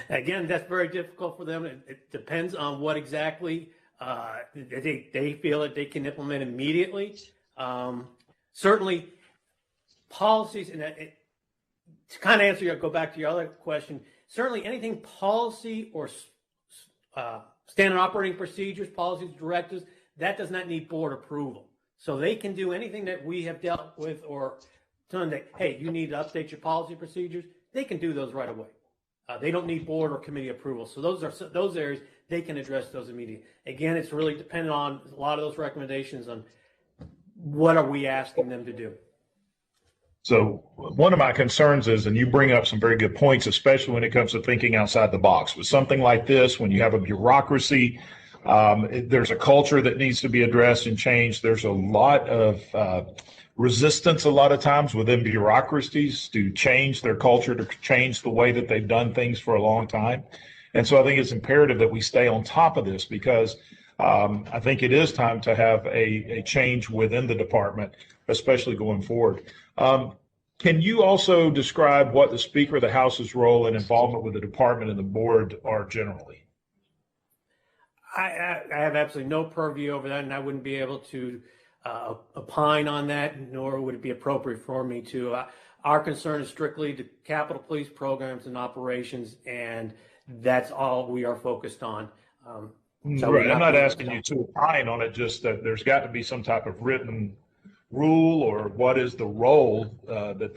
Speaker 3: Again, that's very difficult for them. It depends on what exactly they feel that they can implement immediately. Certainly, policies, and to kind of go back to your other question, certainly anything policy or standard operating procedures, policies, directives, that does not need board approval. So they can do anything that we have dealt with or done that, hey, you need to update your policy procedures. They can do those right away. They don't need board or committee approval. So those areas, they can address those immediately. Again, it's really dependent on a lot of those recommendations on what are we asking them to do.
Speaker 5: So one of my concerns is, and you bring up some very good points, especially when it comes to thinking outside the box. With something like this, when you have a bureaucracy, there's a culture that needs to be addressed and changed. There's a lot of resistance a lot of times within bureaucracies to change their culture, to change the way that they've done things for a long time. And so I think it's imperative that we stay on top of this because I think it is time to have a change within the department, especially going forward. Can you also describe what the Speaker of the House's role and involvement with the department and the board are generally?
Speaker 3: I have absolutely no purview over that, and I wouldn't be able to opine on that, nor would it be appropriate for me to. Our concern is strictly the Capitol Police programs and operations, and that's all we are focused on.
Speaker 5: Right. I'm not asking you to opine on it, just that there's got to be some type of written rule, or what is the role that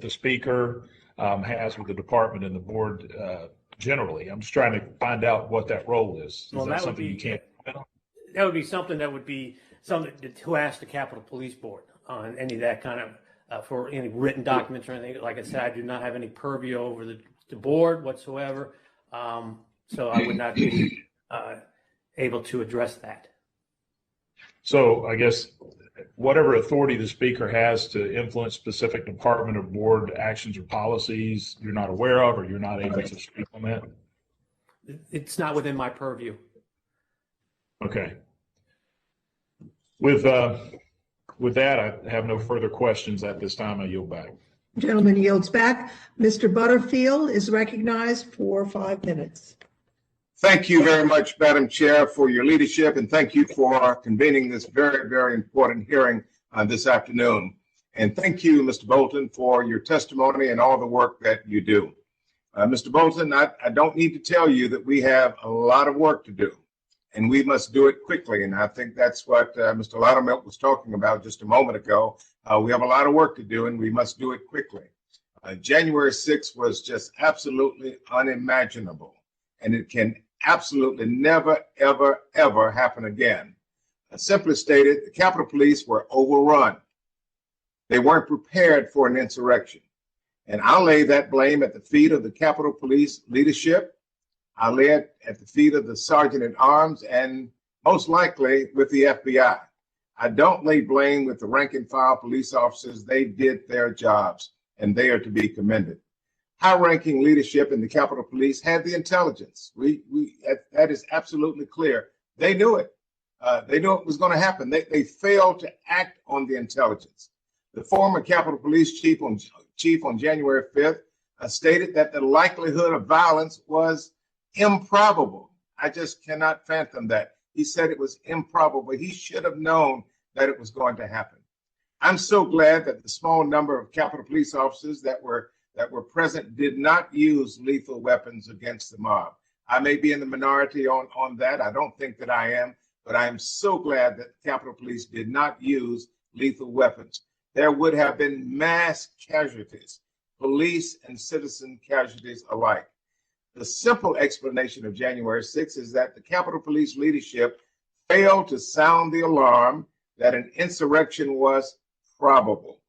Speaker 5: the Speaker has with the department and the board generally. I'm just trying to find out what that role is. Is that something you can't comment on?
Speaker 3: That would be something to ask the Capitol Police Board on any of that kind of, for any written documents or anything. Like I said, I do not have any purview over the board whatsoever. So I would not be able to address that.
Speaker 5: So I guess whatever authority the Speaker has to influence specific department or board actions or policies you're not aware of, or you're not able to speak on that?
Speaker 3: It's not within my purview.
Speaker 5: Okay. With that, I have no further questions at this time. I yield back.
Speaker 1: Gentleman yields back. Mr. Butterfield is recognized for 5 minutes.
Speaker 6: Thank you very much, Madam Chair, for your leadership, and thank you for convening this very, very important hearing this afternoon. And thank you, Mr. Bolton, for your testimony and all the work that you do. Mr. Bolton, I don't need to tell you that we have a lot of work to do, and we must do it quickly. And I think that's what Mr. Loudermilk was talking about just a moment ago. We have a lot of work to do, and we must do it quickly. January 6th was just absolutely unimaginable, and it can absolutely never, ever, ever happen again. Simply stated, the Capitol Police were overrun. They weren't prepared for an insurrection. And I'll lay that blame at the feet of the Capitol Police leadership. I lay it at the feet of the Sergeant at Arms, and most likely with the FBI. I don't lay blame with the rank and file police officers. They did their jobs, and they are to be commended. High-ranking leadership in the Capitol Police had the intelligence. That is absolutely clear. They knew it. They knew it was going to happen. They failed to act on the intelligence. The former Capitol Police chief on January 5th stated that the likelihood of violence was improbable. I just cannot fathom that. He said it was improbable. He should have known that it was going to happen. I'm so glad that the small number of Capitol Police officers that were present did not use lethal weapons against the mob. I may be in the minority on that. I don't think that I am, but I am so glad that the Capitol Police did not use lethal weapons. There would have been mass casualties, police and citizen casualties alike. The simple explanation of January 6th is that the Capitol Police leadership failed to sound the alarm that an insurrection was probable.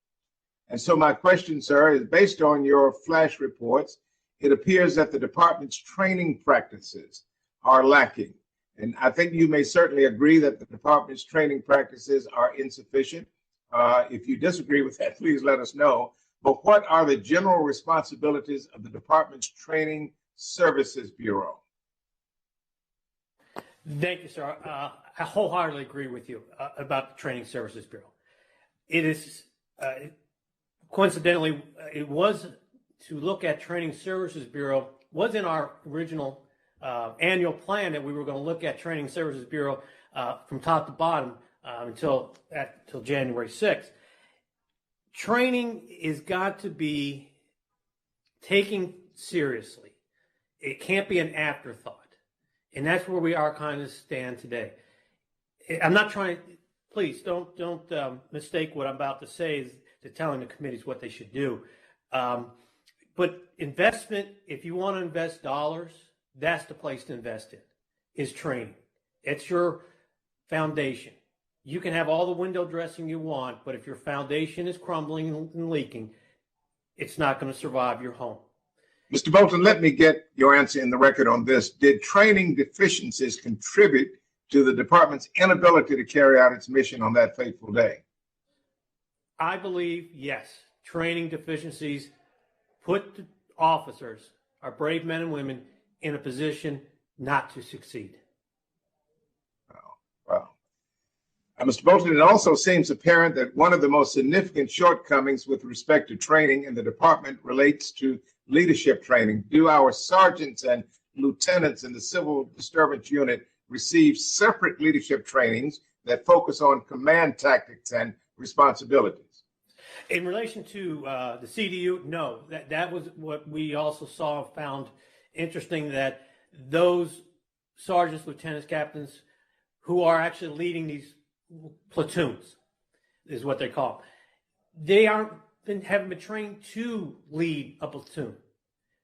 Speaker 6: And so my question, sir, is based on your flash reports, it appears that the department's training practices are lacking. And I think you may certainly agree that the department's training practices are insufficient. If you disagree with that, please let us know. But what are the general responsibilities of the department's Training Services Bureau?
Speaker 3: Thank you, sir. I wholeheartedly agree with you about the Training Services Bureau. It is, coincidentally, it was to look at Training Services Bureau was in our original annual plan that we were going to look at Training Services Bureau from top to bottom until January 6th. Training is got to be taken seriously. It can't be an afterthought. And that's where we are kind of stand today. I'm not trying, please don't mistake what I'm about to say as to telling the committees what they should do. But investment, if you want to invest dollars, that's the place to invest in, is training. It's your foundation. You can have all the window dressing you want, but if your foundation is crumbling and leaking, it's not going to survive your home.
Speaker 6: Mr. Bolton, let me get your answer in the record on this. Did training deficiencies contribute to the department's inability to carry out its mission on that fateful day?
Speaker 3: I believe, yes. Training deficiencies put the officers, our brave men and women, in a position not to succeed.
Speaker 6: Mr. Bolton, it also seems apparent that one of the most significant shortcomings with respect to training in the department relates to leadership training. Do our sergeants and lieutenants in the Civil Disturbance Unit receive separate leadership trainings that focus on command tactics and responsibilities?
Speaker 3: In relation to the CDU, no. That was what we also saw and found interesting, that those sergeants, lieutenants, captains who are actually leading these platoons, is what they call them, they haven't been trained to lead a platoon.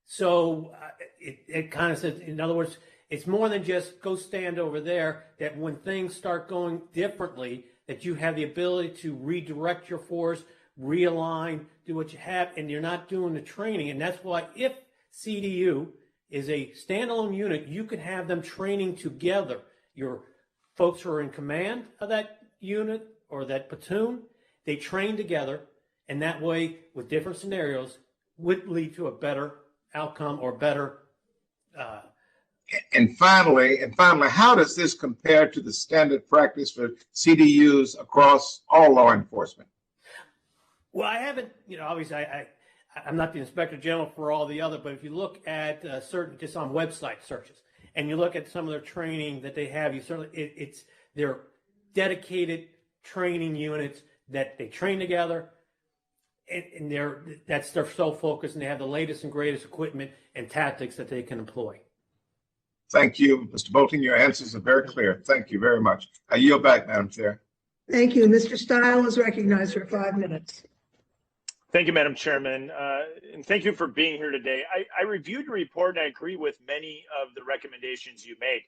Speaker 3: So it kind of says, in other words, it's more than just go stand over there, that when things start going differently, that you have the ability to redirect your force, realign, do what you have, and you're not doing the training. And that's why if CDU is a standalone unit, you can have them training together. Your folks who are in command of that unit or that platoon, they train together, and that way, with different scenarios, would lead to a better outcome or better.
Speaker 6: And finally, how does this compare to the standard practice for CDUs across all law enforcement?
Speaker 3: Well, I haven't, obviously I'm not the Inspector General for all the other, but if you look at certain, just on website searches, and you look at some of their training that they have, you certainly, they're dedicated training units that they train together, and that's their sole focus, and they have the latest and greatest equipment and tactics that they can employ.
Speaker 6: Thank you, Mr. Bolton. Your answers are very clear. Thank you very much. I yield back, Madam Chair.
Speaker 1: Thank you. Mr. Stile is recognized for 5 minutes.
Speaker 7: Thank you, Madam Chairman, and thank you for being here today. I reviewed your report, and I agree with many of the recommendations you made.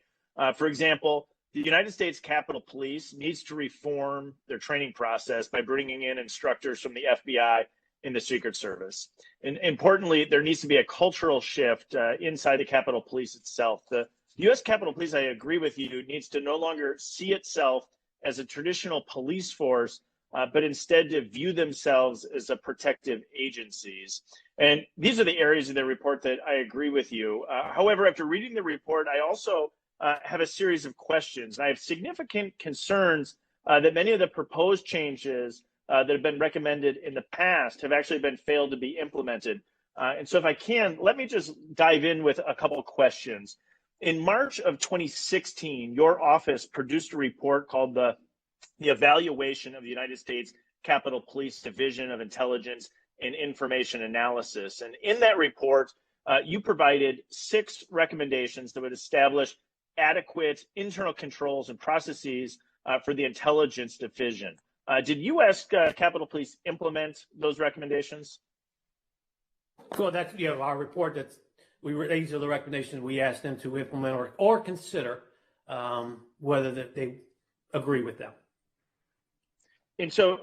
Speaker 7: For example, the United States Capitol Police needs to reform their training process by bringing in instructors from the FBI and the Secret Service. And importantly, there needs to be a cultural shift inside the Capitol Police itself. The U.S. Capitol Police, I agree with you, needs to no longer see itself as a traditional police force, but instead to view themselves as a protective agencies. And these are the areas of the report that I agree with you. However, after reading the report, I also have a series of questions. I have significant concerns that many of the proposed changes that have been recommended in the past have actually been failed to be implemented. And so if I can, let me just dive in with a couple of questions. In March of 2016, your office produced a report called the Evaluation of the United States Capitol Police Division of Intelligence and Information Analysis. And in that report, you provided 6 recommendations that would establish adequate internal controls and processes for the intelligence division. Did U.S. Capitol Police implement those recommendations?
Speaker 3: Well, that's our report. These are the recommendations we asked them to implement or consider whether that they agree with them.
Speaker 7: And so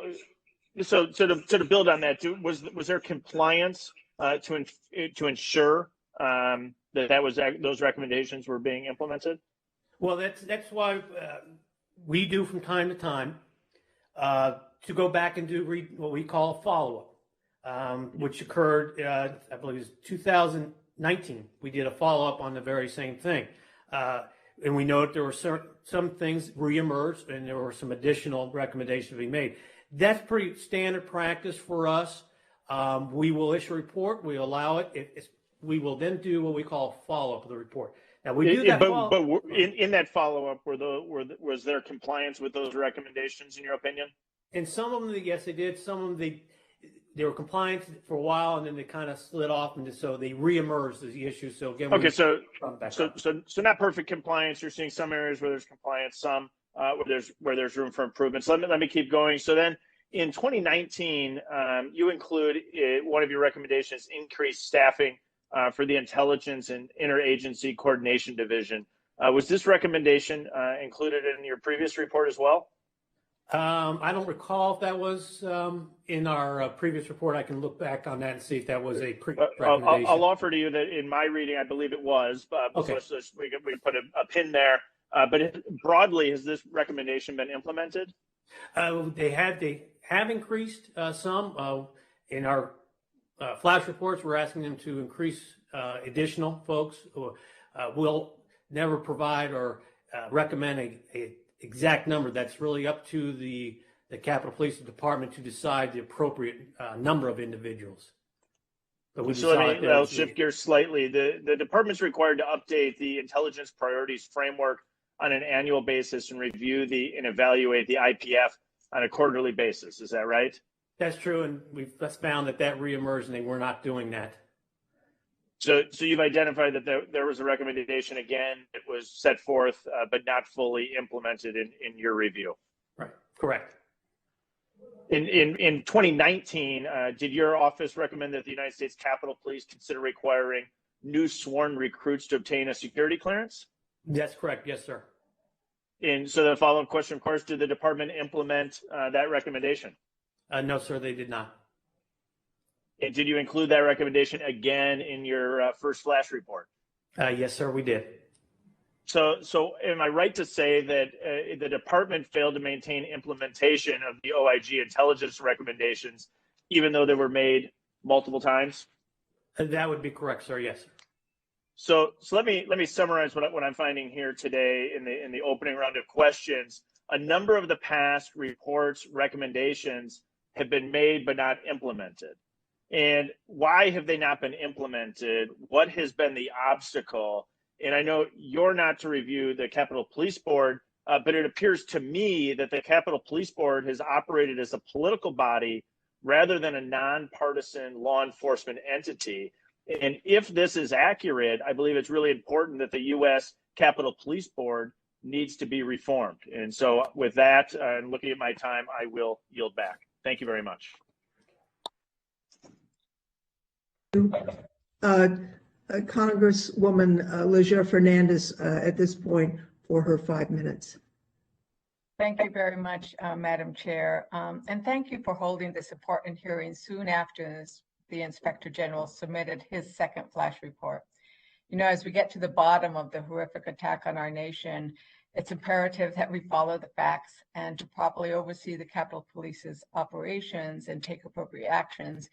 Speaker 7: to build on that, was there compliance to ensure that those recommendations were being implemented?
Speaker 3: Well, that's why we do from time to time to go back and do what we call a follow-up, which occurred, I believe it was 2019. We did a follow-up on the very same thing. And we know that there were some things reemerged, and there were some additional recommendations we made. That's pretty standard practice for us. We will issue a report. We allow it. We will then do what we call follow-up of the report. Now we do that.
Speaker 7: But in that follow-up, was there compliance with those recommendations, in your opinion?
Speaker 3: And some of them, yes, they did. Some of them, they were compliant for a while, and then they kind of slid off, and so they reemerged as the issue. So again,
Speaker 7: okay, so not perfect compliance. You're seeing some areas where there's compliance, some where there's room for improvement. So let me keep going. So then, in 2019, you include one of your recommendations: increased staffing for the Intelligence and Interagency Coordination Division. Was this recommendation included in your previous report as well?
Speaker 3: I don't recall if that was in our previous report. I can look back on that and see if that was a recommendation.
Speaker 7: I'll offer to you that in my reading, I believe it was.
Speaker 3: Okay.
Speaker 7: So we can put a pin there. But broadly, has this recommendation been implemented?
Speaker 3: They have increased some. In our flash reports, we're asking them to increase additional folks. We'll never provide or recommend a exact number. That's really up to the Capitol Police Department to decide the appropriate number of individuals. But we
Speaker 7: So let me,
Speaker 3: decided
Speaker 7: I'll shift gears slightly. The department's required to update the intelligence priorities framework on an annual basis and review and evaluate the IPF on a quarterly basis. Is that right?
Speaker 3: That's true, and we've found that reemerged, and we're not doing that.
Speaker 7: So you've identified that there was a recommendation. Again, it was set forth, but not fully implemented in your review.
Speaker 3: Right. Correct.
Speaker 7: In 2019, did your office recommend that the United States Capitol Police consider requiring new sworn recruits to obtain a security clearance?
Speaker 3: That's correct. Yes, sir.
Speaker 7: And so the follow-up question, of course, did the department implement that recommendation?
Speaker 3: No, sir, they did not.
Speaker 7: And did you include that recommendation again in your first flash report?
Speaker 3: Yes, sir, we did.
Speaker 7: So am I right to say that the department failed to maintain implementation of the OIG intelligence recommendations, even though they were made multiple times?
Speaker 3: That would be correct, sir. Yes, sir.
Speaker 7: So let me summarize what I'm finding here today in the opening round of questions. A number of the past reports, recommendations have been made but not implemented. And why have they not been implemented? What has been the obstacle? And I know you're not to review the Capitol Police Board, but it appears to me that the Capitol Police Board has operated as a political body rather than a nonpartisan law enforcement entity. And if this is accurate, I believe it's really important that the U.S. Capitol Police Board needs to be reformed. And so with that, and looking at my time, I will yield back. Thank you very much.
Speaker 1: Congresswoman Leger Fernandez at this point for her 5 minutes.
Speaker 8: Thank you very much, Madam Chair. And thank you for holding this important hearing soon after the Inspector General submitted his second flash report. You know, as we get to the bottom of the horrific attack on our nation, it's imperative that we follow the facts and to properly oversee the Capitol Police's operations and take appropriate actions.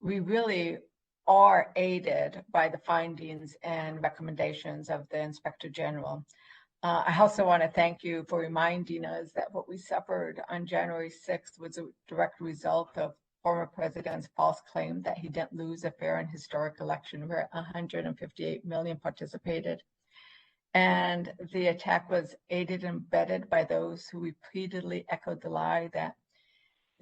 Speaker 8: We really are aided by the findings and recommendations of the Inspector General. I also want to thank you for reminding us that what we suffered on January 6th was a direct result of former president's false claim that he didn't lose a fair and historic election where 158 million participated. And the attack was aided and abetted by those who repeatedly echoed the lie that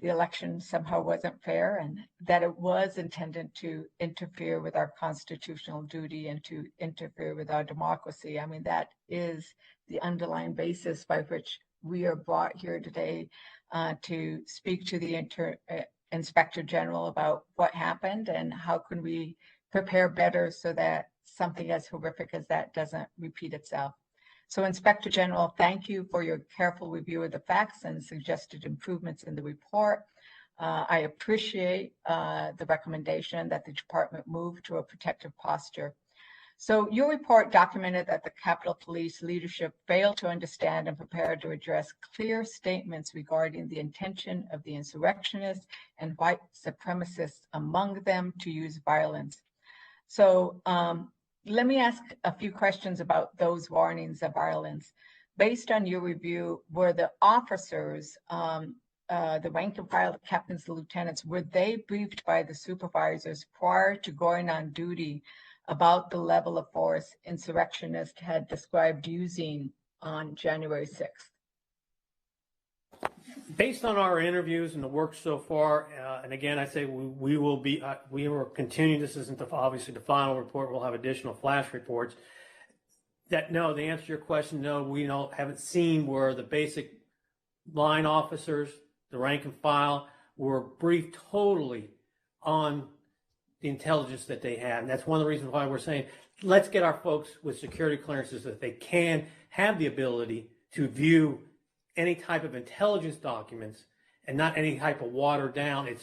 Speaker 8: the election somehow wasn't fair and that it was intended to interfere with our constitutional duty and to interfere with our democracy. I mean, that is the underlying basis by which we are brought here today to speak to the Inspector General about what happened and how can we prepare better so that something as horrific as that doesn't repeat itself. So Inspector General, thank you for your careful review of the facts and suggested improvements in the report. I appreciate the recommendation that the department move to a protective posture. So your report documented that the Capitol Police leadership failed to understand and prepare to address clear statements regarding the intention of the insurrectionists and white supremacists among them to use violence. So let me ask a few questions about those warnings of violence. Based on your review, were the officers, the rank and file, the captains, the lieutenants, were they briefed by the supervisors prior to going on duty about the level of force insurrectionists had described using on January 6th?
Speaker 3: Based on our interviews and the work so far, and again, I say we will continue. This isn't obviously the final report. We'll have additional flash reports. No, the answer to your question, no, we haven't seen where the basic line officers, the rank and file, were briefed totally on the intelligence that they have. And that's one of the reasons why we're saying, let's get our folks with security clearances that they can have the ability to view any type of intelligence documents and not any type of watered down.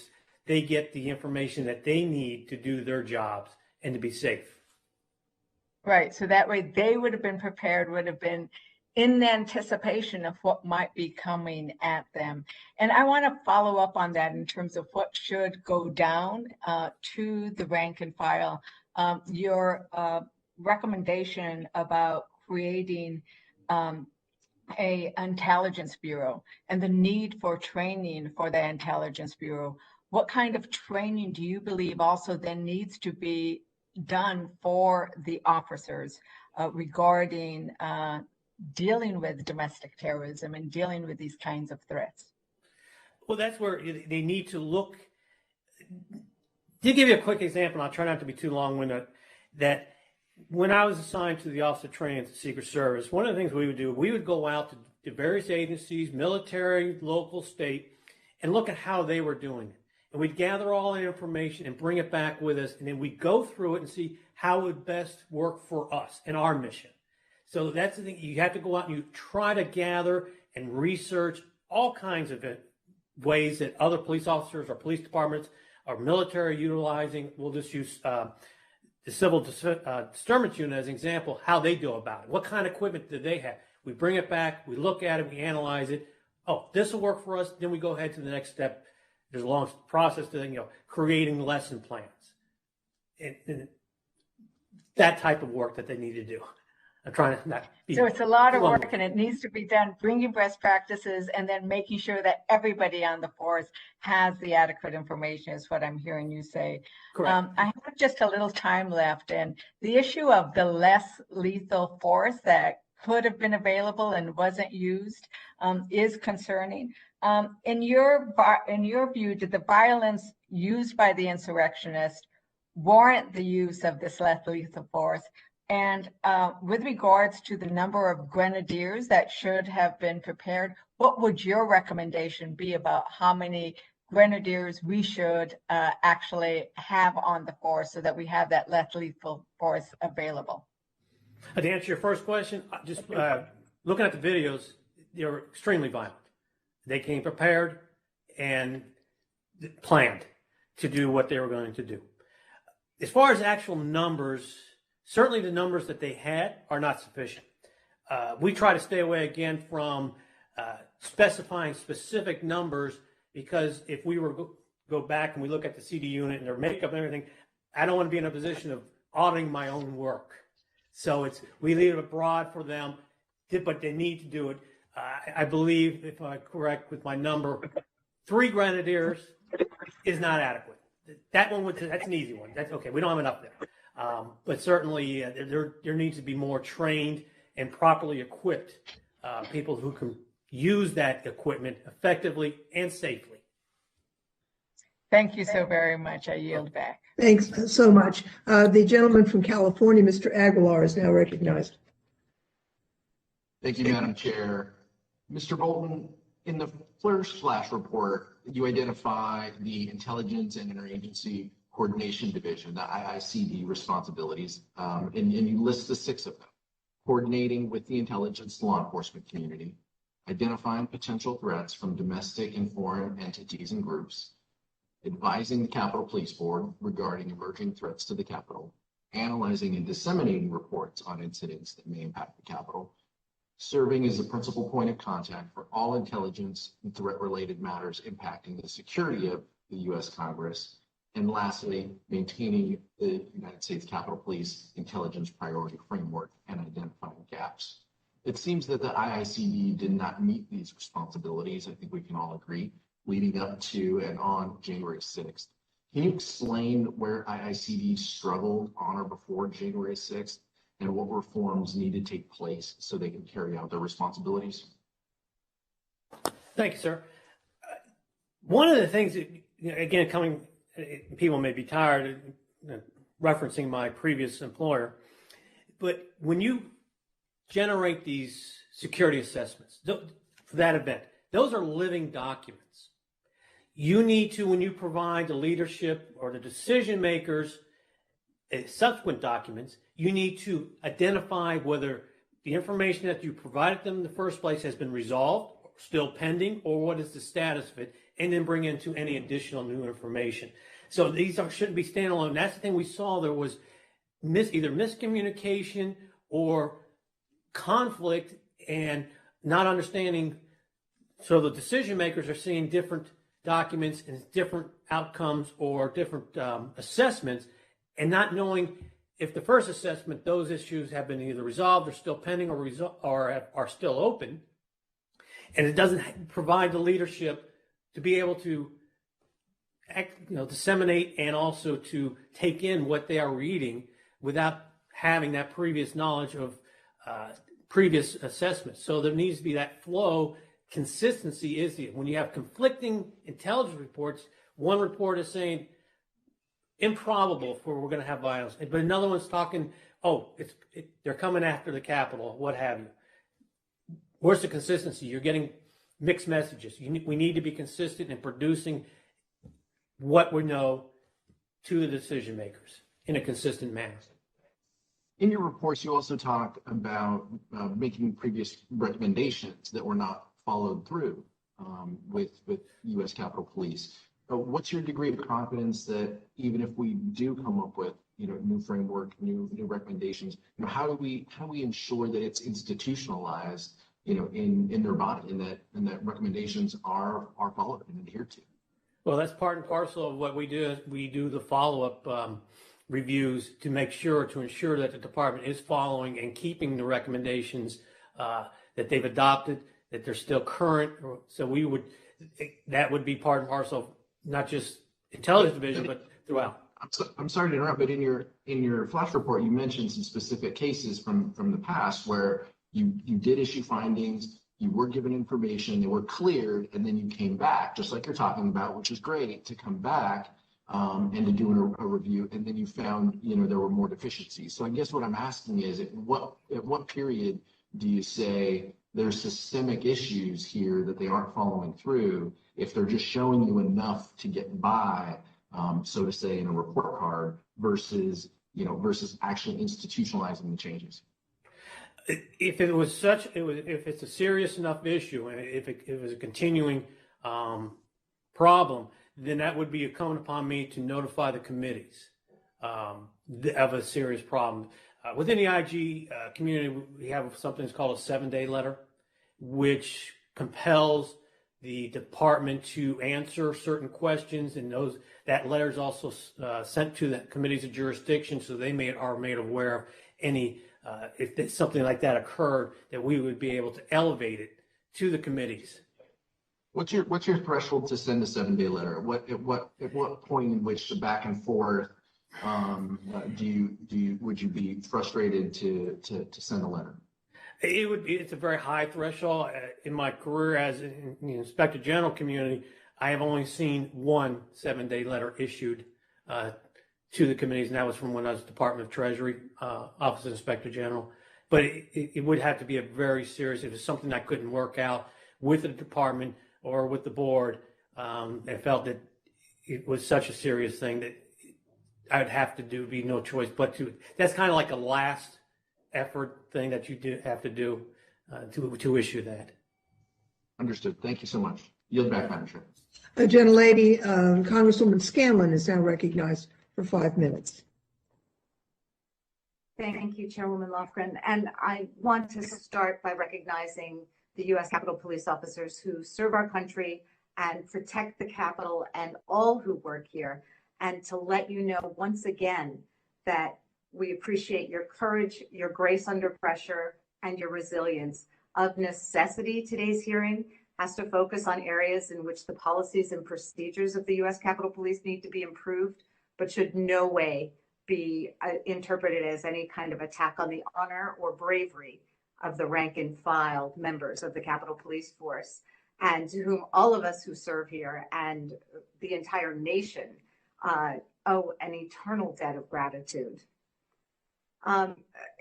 Speaker 3: They get the information that they need to do their jobs and to be safe.
Speaker 8: Right, so that way they would have been prepared, would have been in anticipation of what might be coming at them. And I want to follow up on that in terms of what should go down to the rank and file. Your recommendation about creating a intelligence bureau and the need for training for the intelligence bureau, what kind of training do you believe also then needs to be done for the officers regarding dealing with domestic terrorism and dealing with these kinds of threats?
Speaker 3: Well, that's where they need to look. To give you a quick example, and I'll try not to be too long-winded, that when I was assigned to the Office of Training at the Secret Service, one of the things we would do, we would go out to various agencies, military, local, state, and look at how they were doing it. And we'd gather all the information and bring it back with us, and then we'd go through it and see how it would best work for us and our mission. So that's the thing. You have to go out and you try to gather and research all kinds of ways that other police officers or police departments or military are utilizing. We'll just use the Civil Disturbance Unit as an example, how they do about it. What kind of equipment do they have? We bring it back, we look at it, we analyze it. Oh, this will work for us. Then we go ahead to the next step. There's a long process to creating lesson plans. And that type of work that they need to do. I'm trying to not be
Speaker 8: So it's a lot of work and it needs to be done, bringing best practices and then making sure that everybody on the force has the adequate information is what I'm hearing you say.
Speaker 3: Correct.
Speaker 8: I have just a little time left, and the issue of the less lethal force that could have been available and wasn't used is concerning. In your view, did the violence used by the insurrectionists warrant the use of this less lethal force? And with regards to the number of grenadiers that should have been prepared, what would your recommendation be about how many grenadiers we should actually have on the force so that we have that less lethal force available?
Speaker 3: To answer your first question, just looking at the videos, they were extremely violent. They came prepared and planned to do what they were going to do. As far as actual numbers, certainly the numbers that they had are not sufficient. We try to stay away again from specifying specific numbers, because if we were go back and we look at the CD unit and their makeup and everything, I don't want to be in a position of auditing my own work. So we leave it broad for them, but they need to do it. I believe, if I'm correct with my number, 3 grenadiers is not adequate. That's an easy one. That's okay. We don't have enough there. But certainly there needs to be more trained and properly equipped people who can use that equipment effectively and safely.
Speaker 8: Thank you so very much. I yield back.
Speaker 1: Thanks so much. The gentleman from California, Mr. Aguilar, is now recognized.
Speaker 9: Thank you, Madam Chair. Mr. Bolton, in the first flash report, you identify the Intelligence and Interagency Coordination Division, the IICD responsibilities, and you list the 6 of them: coordinating with the intelligence law enforcement community, identifying potential threats from domestic and foreign entities and groups, advising the Capitol Police Board regarding emerging threats to the Capitol, analyzing and disseminating reports on incidents that may impact the Capitol, serving as the principal point of contact for all intelligence and threat-related matters impacting the security of the U.S. Congress, and lastly, maintaining the United States Capitol Police Intelligence Priority Framework and identifying gaps. It seems that the IICD did not meet these responsibilities, I think we can all agree, leading up to and on January 6th. Can you explain where IICD struggled on or before January 6th and what reforms need to take place so they can carry out their responsibilities?
Speaker 3: Thank you, sir. One of the things that, again, people may be tired of referencing my previous employer, but when you generate these security assessments for that event, those are living documents. You need to, when you provide the leadership or the decision makers subsequent documents, you need to identify whether the information that you provided them in the first place has been resolved, still pending, or what is the status of it, and then bring into any additional new information. So these shouldn't be standalone. That's the thing we saw. There was either miscommunication or conflict and not understanding. So the decision makers are seeing different documents and different outcomes or different assessments, and not knowing if the first assessment, those issues have been either resolved or still pending or are still open, and it doesn't provide the leadership to be able to disseminate and also to take in what they are reading without having that previous knowledge of previous assessments. So there needs to be that flow. Consistency is the, when you have conflicting intelligence reports, one report is saying improbable for we're going to have violence, but another one's talking, they're coming after the Capitol, what have you. Where's the consistency? You're getting mixed messages. We need to be consistent in producing what we know to the decision makers in a consistent manner.
Speaker 9: In your reports, you also talk about making previous recommendations that were not followed through with U.S. Capitol Police. What's your degree of confidence that even if we do come up with new framework, new recommendations, how do we ensure that it's institutionalized in their body and that recommendations are followed and adhered to?
Speaker 3: Well, that's part and parcel of what we do. We do the follow-up reviews to ensure that the department is following and keeping the recommendations that they've adopted, that they're still current. So that would be part and parcel of not just intelligence division, but throughout.
Speaker 9: I'm sorry to interrupt, but in your flash report, you mentioned some specific cases from the past where you did issue findings, you were given information, they were cleared, and then you came back, just like you're talking about, which is great, to come back and to do a review, and then you found there were more deficiencies. So I guess what I'm asking is, at what period do you say there's systemic issues here that they aren't following through if they're just showing you enough to get by, so to say, in a report card versus actually institutionalizing the changes?
Speaker 3: If it's a serious enough issue, and if it was a continuing problem, then that would be incumbent upon me to notify the committees of a serious problem. Within the IG community, we have something that's called a 7-day letter, which compels the department to answer certain questions, and that letter is also sent to the committees of jurisdiction, so they are made aware of any if something like that occurred, that we would be able to elevate it to the committees.
Speaker 9: What's your threshold to send a 7-day letter? At what point in which the back and forth would you be frustrated to send a letter?
Speaker 3: It's a very high threshold. In my career as in the Inspector General community, I have only seen one 7-day letter issued to the committees, and that was from when I was Department of Treasury, Office of Inspector General. But it would have to be a very serious, if it's something I couldn't work out with the department or with the board, and felt that it was such a serious thing that I'd have to be no choice but to. That's kind of like a last effort thing that you have to do to issue that.
Speaker 9: Understood. Thank you so much. Yield back, Madam Chair.
Speaker 1: Gentlelady, Congresswoman Scanlon is now recognized for 5 minutes.
Speaker 10: Thank you, Chairwoman Lofgren. And I want to start by recognizing the U.S. Capitol Police officers who serve our country and protect the Capitol and all who work here, and to let you know once again that we appreciate your courage, your grace under pressure, and your resilience. Of necessity, today's hearing has to focus on areas in which the policies and procedures of the U.S. Capitol Police need to be improved, but should no way be interpreted as any kind of attack on the honor or bravery of the rank and file members of the Capitol Police Force, and to whom all of us who serve here and the entire nation owe an eternal debt of gratitude.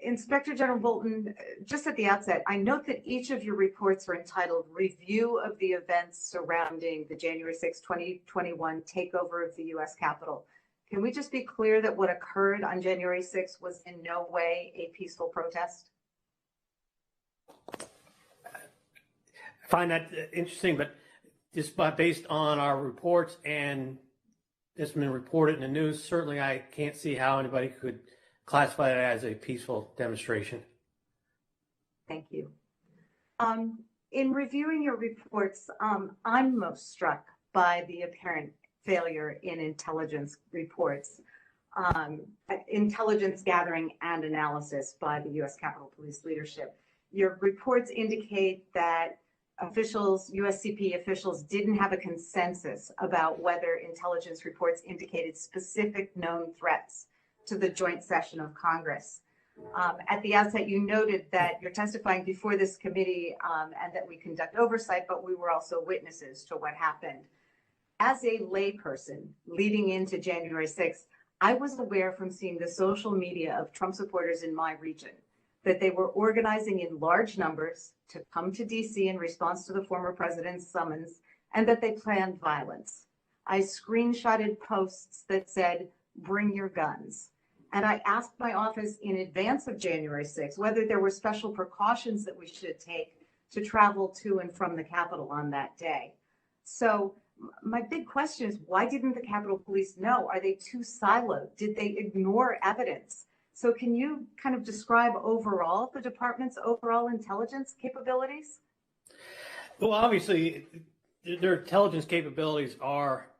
Speaker 10: Inspector General Bolton, just at the outset, I note that each of your reports are entitled Review of the Events Surrounding the January 6, 2021 Takeover of the U.S. Capitol. Can we just be clear that what occurred on January 6 was in no way a peaceful protest?
Speaker 3: I find that interesting, but just based on our reports and it's been reported in the news, certainly I can't see how anybody could classify it as a peaceful demonstration.
Speaker 10: Thank you. In reviewing your reports, I'm most struck by the apparent failure in intelligence reports, intelligence gathering and analysis by the U.S. Capitol Police leadership. Your reports indicate that officials, USCP officials didn't have a consensus about whether intelligence reports indicated specific known threats to the joint session of Congress. At the outset, you noted that you're testifying before this committee and that we conduct oversight, but we were also witnesses to what happened. As a layperson leading into January 6th, I was aware from seeing the social media of Trump supporters in my region that they were organizing in large numbers to come to DC in response to the former president's summons, and that they planned violence. I screenshotted posts that said, "Bring your guns." And I asked my office in advance of January 6th whether there were special precautions that we should take to travel to and from the Capitol on that day. So my big question is, why didn't the Capitol Police know? Are they too siloed? Did they ignore evidence? So can you kind of describe overall the department's overall intelligence capabilities?
Speaker 3: Well, obviously, their intelligence capabilities are,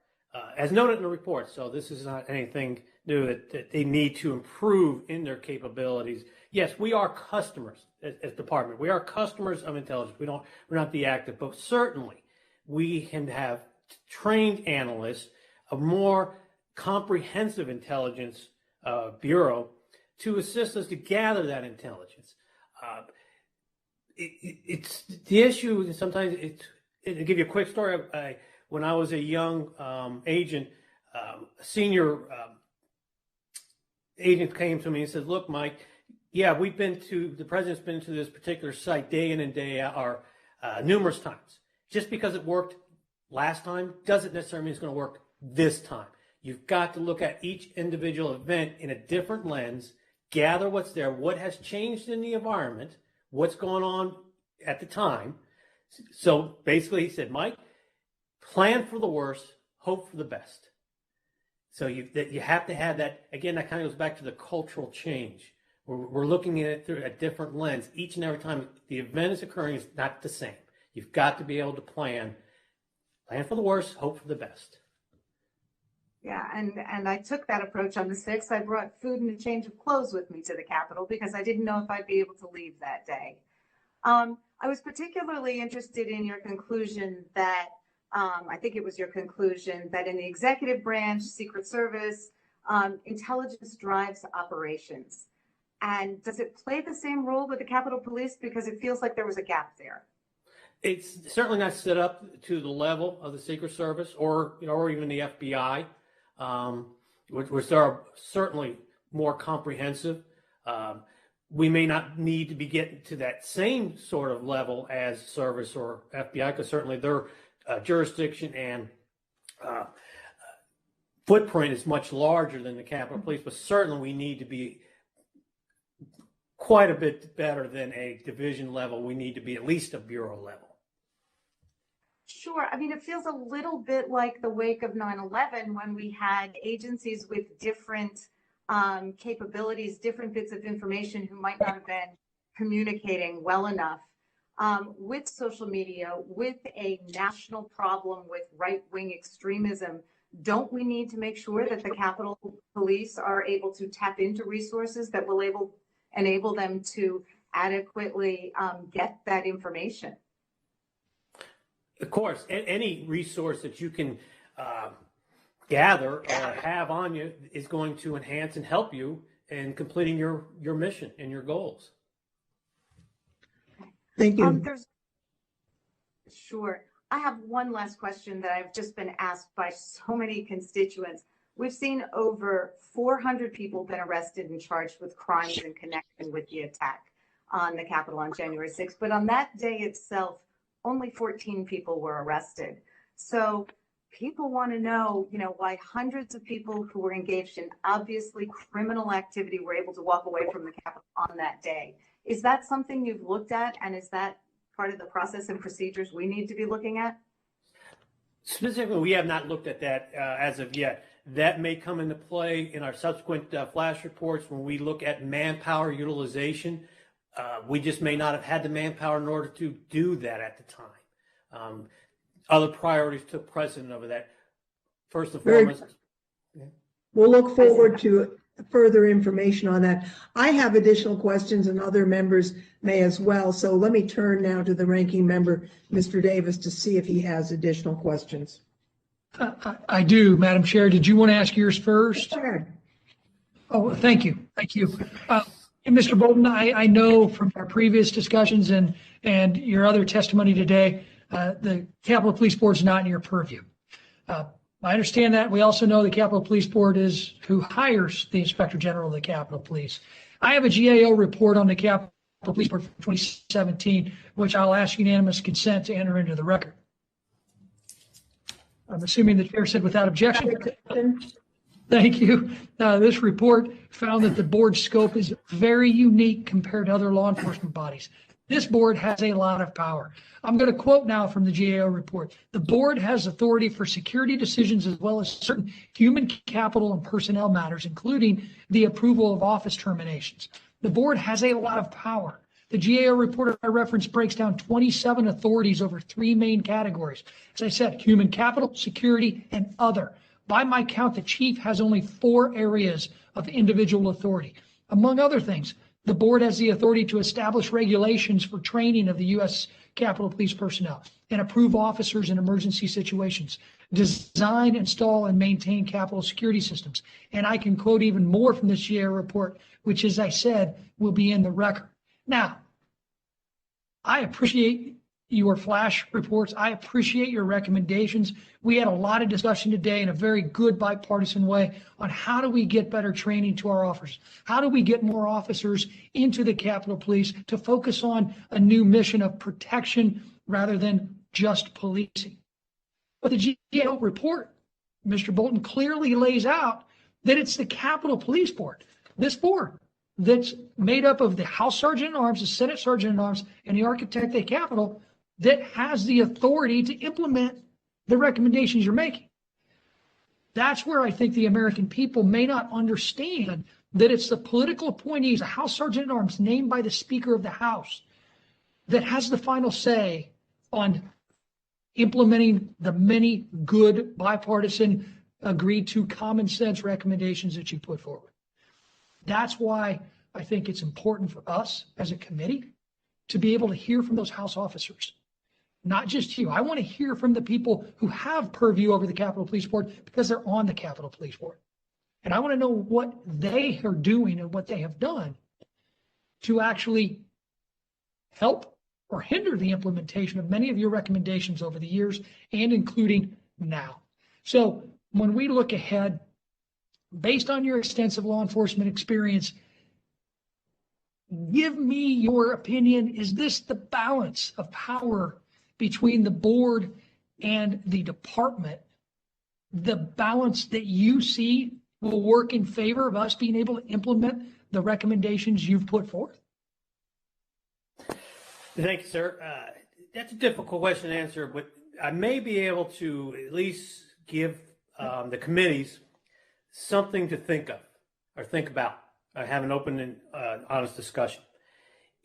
Speaker 3: as noted in the report, so this is not anything new, that they need to improve in their capabilities. Yes, we are customers as department. We are customers of intelligence. We're not the active, but certainly we can have trained analysts, a more comprehensive intelligence bureau to assist us to gather that intelligence. It's the issue, and sometimes to give you a quick story, when I was a young agent, a senior agent came to me and said, "Look, Mike, yeah, the president's been to this particular site day in and day out, or numerous times. Just because it worked last time doesn't necessarily mean it's going to work this time. You've got to look at each individual event in a different lens, gather what's there, what has changed in the environment, what's going on at the time." So basically he said, "Mike, plan for the worst, hope for the best." So you have to have that. Again, that kind of goes back to the cultural change. We're looking at it through a different lens. Each and every time the event is occurring is not the same. You've got to be able to plan for the worst, hope for the best.
Speaker 10: Yeah, and I took that approach on the 6th. I brought food and a change of clothes with me to the Capitol because I didn't know if I'd be able to leave that day. I was particularly interested in your conclusion that, I think it was your conclusion, that in the executive branch, Secret Service, intelligence drives operations. And does it play the same role with the Capitol Police? Because it feels like there was a gap there.
Speaker 3: It's certainly not set up to the level of the Secret Service or even the FBI, which are certainly more comprehensive. We may not need to be getting to that same sort of level as Service or FBI, because certainly their jurisdiction and footprint is much larger than the Capitol Police, but certainly we need to be quite a bit better than a division level. We need to be at least a bureau level.
Speaker 10: Sure. I mean, it feels a little bit like the wake of 9/11 when we had agencies with different capabilities, different bits of information who might not have been communicating well enough with social media, with a national problem with right-wing extremism. Don't we need to make sure that the Capitol Police are able to tap into resources that will enable them to adequately get that information?
Speaker 3: Of course, any resource that you can gather or have on you is going to enhance and help you in completing your mission and your goals.
Speaker 1: Thank you.
Speaker 10: Sure. I have one last question that I've just been asked by so many constituents. We've seen over 400 people been arrested and charged with crimes in connection with the attack on the Capitol on January 6th. But on that day itself, only 14 people were arrested. So people want to know, why hundreds of people who were engaged in obviously criminal activity were able to walk away from the Capitol on that day. Is that something you've looked at? And is that part of the process and procedures we need to be looking at?
Speaker 3: Specifically, we have not looked at that as of yet. That may come into play in our subsequent flash reports when we look at manpower utilization. We just may not have had the manpower in order to do that at the time. Other priorities took precedent over that. First and foremost.
Speaker 1: We'll look forward to further information on that. I have additional questions and other members may as well. So let me turn now to the ranking member, Mr. Davis, to see if he has additional questions.
Speaker 2: I do, Madam Chair. Did you want to ask yours first?
Speaker 1: Sure.
Speaker 2: Oh, thank you. Thank you. And Mr. Bolton, I know from our previous discussions and your other testimony today, the Capitol Police Board is not in your purview. I understand that. We also know the Capitol Police Board is who hires the Inspector General of the Capitol Police. I have a GAO report on the Capitol Police Board from 2017, which I'll ask unanimous consent to enter into the record. I'm assuming the chair said without objection. Thank you. This report found that the board's scope is very unique compared to other law enforcement bodies. This board has a lot of power. I'm going to quote now from the GAO report. The board has authority for security decisions as well as certain human capital and personnel matters, including the approval of office terminations. The board has a lot of power. The GAO report I referenced breaks down 27 authorities over 3 main categories. As I said, human capital, security, and other. By my count, the chief has only 4 areas of individual authority. Among other things, the board has the authority to establish regulations for training of the U.S. Capitol Police personnel and approve officers in emergency situations, design, install, and maintain Capitol security systems. And I can quote even more from this GAO report, which, as I said, will be in the record. Now, I appreciate your flash reports. I appreciate your recommendations. We had a lot of discussion today in a very good bipartisan way on how do we get better training to our officers? How do we get more officers into the Capitol Police to focus on a new mission of protection rather than just policing? But the GAO report, Mr. Bolton, clearly lays out that it's the Capitol Police Board, this board, that's made up of the House Sergeant at Arms, the Senate Sergeant at Arms, and the Architect of the Capitol that has the authority to implement the recommendations you're making. That's where I think the American people may not understand that it's the political appointees, a House Sergeant at Arms named by the Speaker of the House, that has the final say on implementing the many good bipartisan agreed to common sense recommendations that you put forward. That's why I think it's important for us as a committee to be able to hear from those House officers. Not just you. I want to hear from the people who have purview over the Capitol Police Board because they're on the Capitol Police Board. And I want to know what they are doing and what they have done to actually help or hinder the implementation of many of your recommendations over the years and including now. So when we look ahead, based on your extensive law enforcement experience, give me your opinion. Is this the balance of power between the board and the department, the balance that you see will work in favor of us being able to implement the recommendations you've put forth?
Speaker 3: Thank you, sir. That's a difficult question to answer, but I may be able to at least give the committees something to think of or think about. Have an open and honest discussion.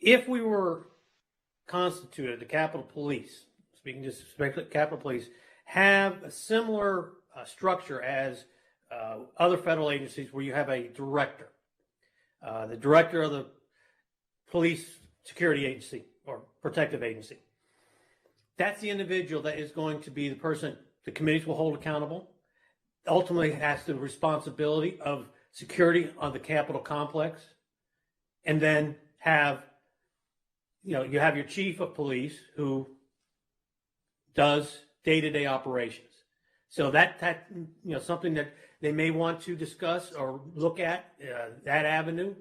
Speaker 3: If we were constituted, the Capitol Police, speaking just specifically Capitol Police, have a similar structure as other federal agencies where you have a director. The director of the police security agency or protective agency. That's the individual that is going to be the person the committees will hold accountable. Ultimately has the responsibility of security on the Capitol complex, and then have, you have your chief of police who does day-to-day operations. So that something that they may want to discuss or look at that avenue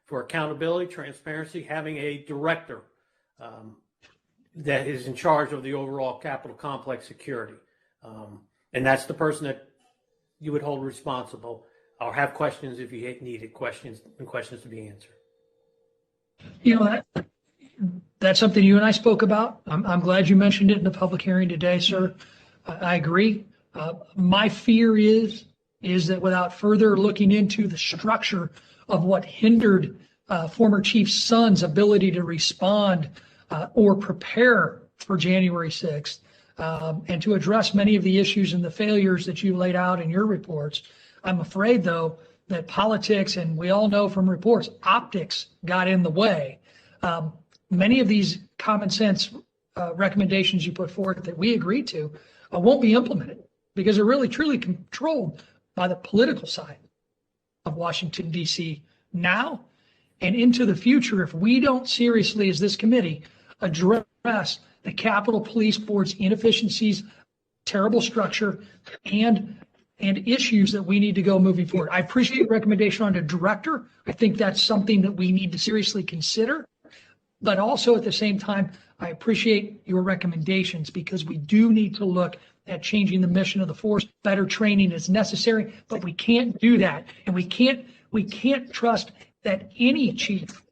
Speaker 3: for accountability, transparency, having a director that is in charge of the overall Capitol complex security. And that's the person that you would hold responsible or have questions if you needed questions to be answered.
Speaker 2: That's something you and I spoke about. I'm glad you mentioned it in the public hearing today, sir. I agree. My fear is that without further looking into the structure of what hindered former Chief Son's ability to respond or prepare for January 6th and to address many of the issues and the failures that you laid out in your reports, I'm afraid, though, that politics, and we all know from reports, optics got in the way. Many of these common sense recommendations you put forth that we agreed to won't be implemented because they're really truly controlled by the political side of Washington, D.C. now and into the future if we don't seriously, as this committee, address the Capitol Police Board's inefficiencies, terrible structure, and issues that we need to go moving forward. I appreciate your recommendation on the director. I think that's something that we need to seriously consider. But also at the same time, I appreciate your recommendations because we do need to look at changing the mission of the force. Better training is necessary, but we can't do that. And we can't trust that any chief,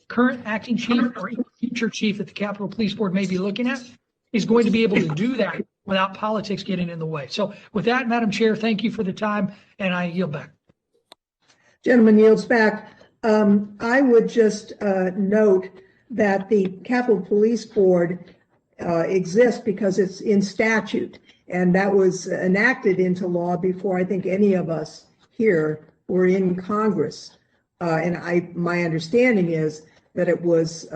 Speaker 2: current acting chief or future chief that the Capitol Police Board may be looking at is going to be able to do that without politics getting in the way. So with that, Madam Chair, thank you for the time, and I yield back.
Speaker 1: Gentleman yields back. I would just note that the Capitol Police Board exists because it's in statute, and that was enacted into law before I think any of us here were in Congress. And my understanding is that it was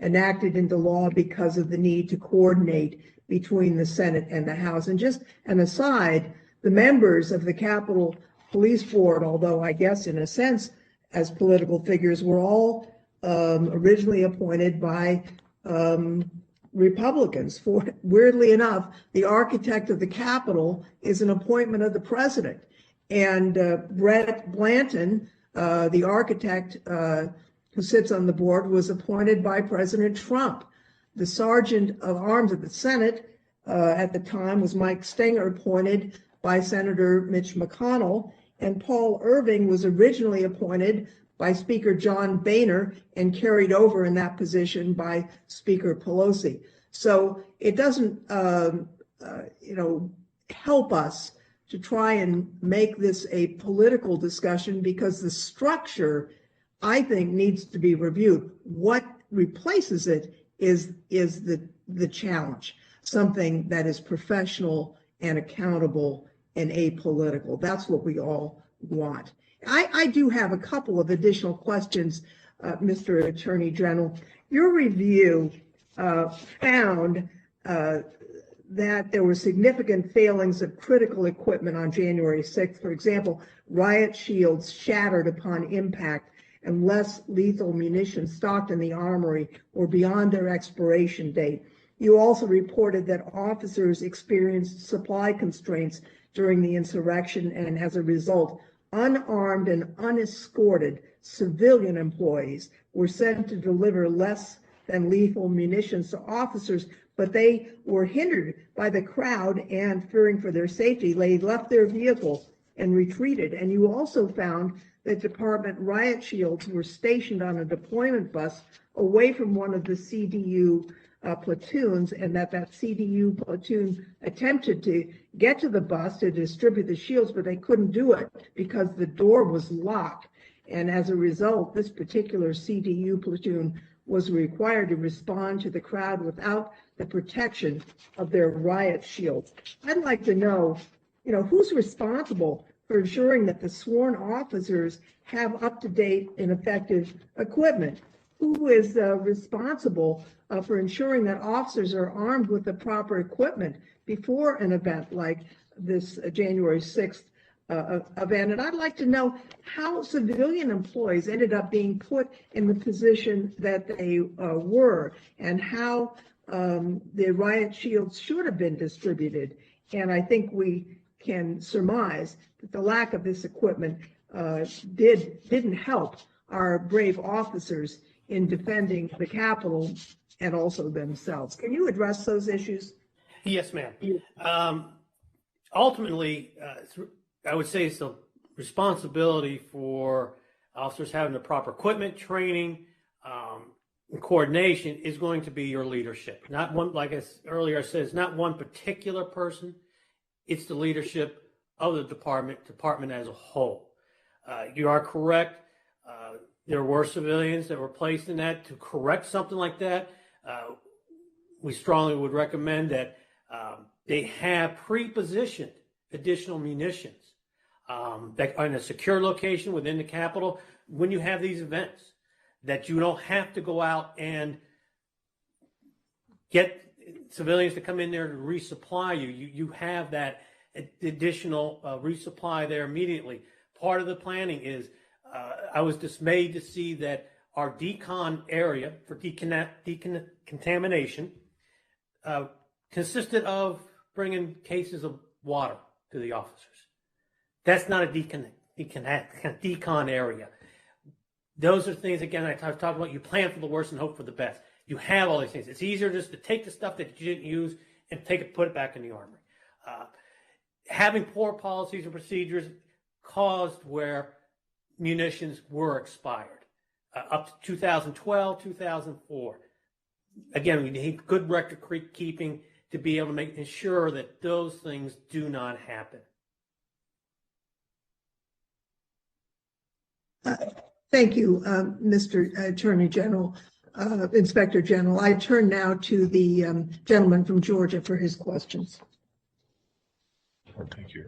Speaker 1: enacted into law because of the need to coordinate between the Senate and the House. And just an aside, the members of the Capitol Police Board, although I guess in a sense as political figures, were all originally appointed by Republicans. Weirdly enough, the architect of the Capitol is an appointment of the president. And Brett Blanton, the architect who sits on the board, was appointed by President Trump. The Sergeant of Arms of the Senate at the time was Mike Stenger, appointed by Senator Mitch McConnell. And Paul Irving was originally appointed by Speaker John Boehner and carried over in that position by Speaker Pelosi. So it doesn't, help us to try and make this a political discussion because the structure, I think, needs to be reviewed. What replaces it is the challenge, something that is professional and accountable and apolitical. That's what we all want. I do have a couple of additional questions, Mr. Attorney General. Your review found that there were significant failings of critical equipment on January 6th. For example, riot shields shattered upon impact and less lethal munitions stocked in the armory or beyond their expiration date. You also reported that officers experienced supply constraints during the insurrection, and as a result, unarmed and unescorted civilian employees were sent to deliver less than lethal munitions to officers, but they were hindered by the crowd and fearing for their safety. They left their vehicles and retreated. And you also found that department riot shields were stationed on a deployment bus away from one of the CDU platoons, and that CDU platoon attempted to get to the bus to distribute the shields, but they couldn't do it because the door was locked. And as a result, this particular CDU platoon was required to respond to the crowd without the protection of their riot shields. I'd like to know, who's responsible for ensuring that the sworn officers have up-to-date and effective equipment? Who is responsible for ensuring that officers are armed with the proper equipment before an event like this January 6th event? And I'd like to know how civilian employees ended up being put in the position that they were, and how the riot shields should have been distributed. And I think we can surmise that the lack of this equipment didn't help our brave officers in defending the Capitol and also themselves. Can you address those issues?
Speaker 3: Yes, ma'am. Ultimately, I would say it's the responsibility for officers having the proper equipment, training, and coordination is going to be your leadership. Not one, like I earlier I said, it's not one particular person. It's the leadership of the department as a whole. You are correct. There were civilians that were placed in that to correct something like that. We strongly would recommend that they have pre-positioned additional munitions that are in a secure location within the Capitol when you have these events, that you don't have to go out and get civilians to come in there to resupply you. You have that additional resupply there immediately. Part of the planning is, I was dismayed to see that our decon area for decontamination consisted of bringing cases of water to the officers. That's not a decon area. Those are things, again, I talked about, you plan for the worst and hope for the best. You have all these things. It's easier just to take the stuff that you didn't use and put it back in the armory. Having poor policies and procedures caused where munitions were expired up to 2012, 2004. Again, we need good record keeping to be able to ensure that those things do not happen.
Speaker 1: Thank you, Mr. Attorney General, Inspector General. I turn now to the gentleman from Georgia for his questions.
Speaker 5: Thank you.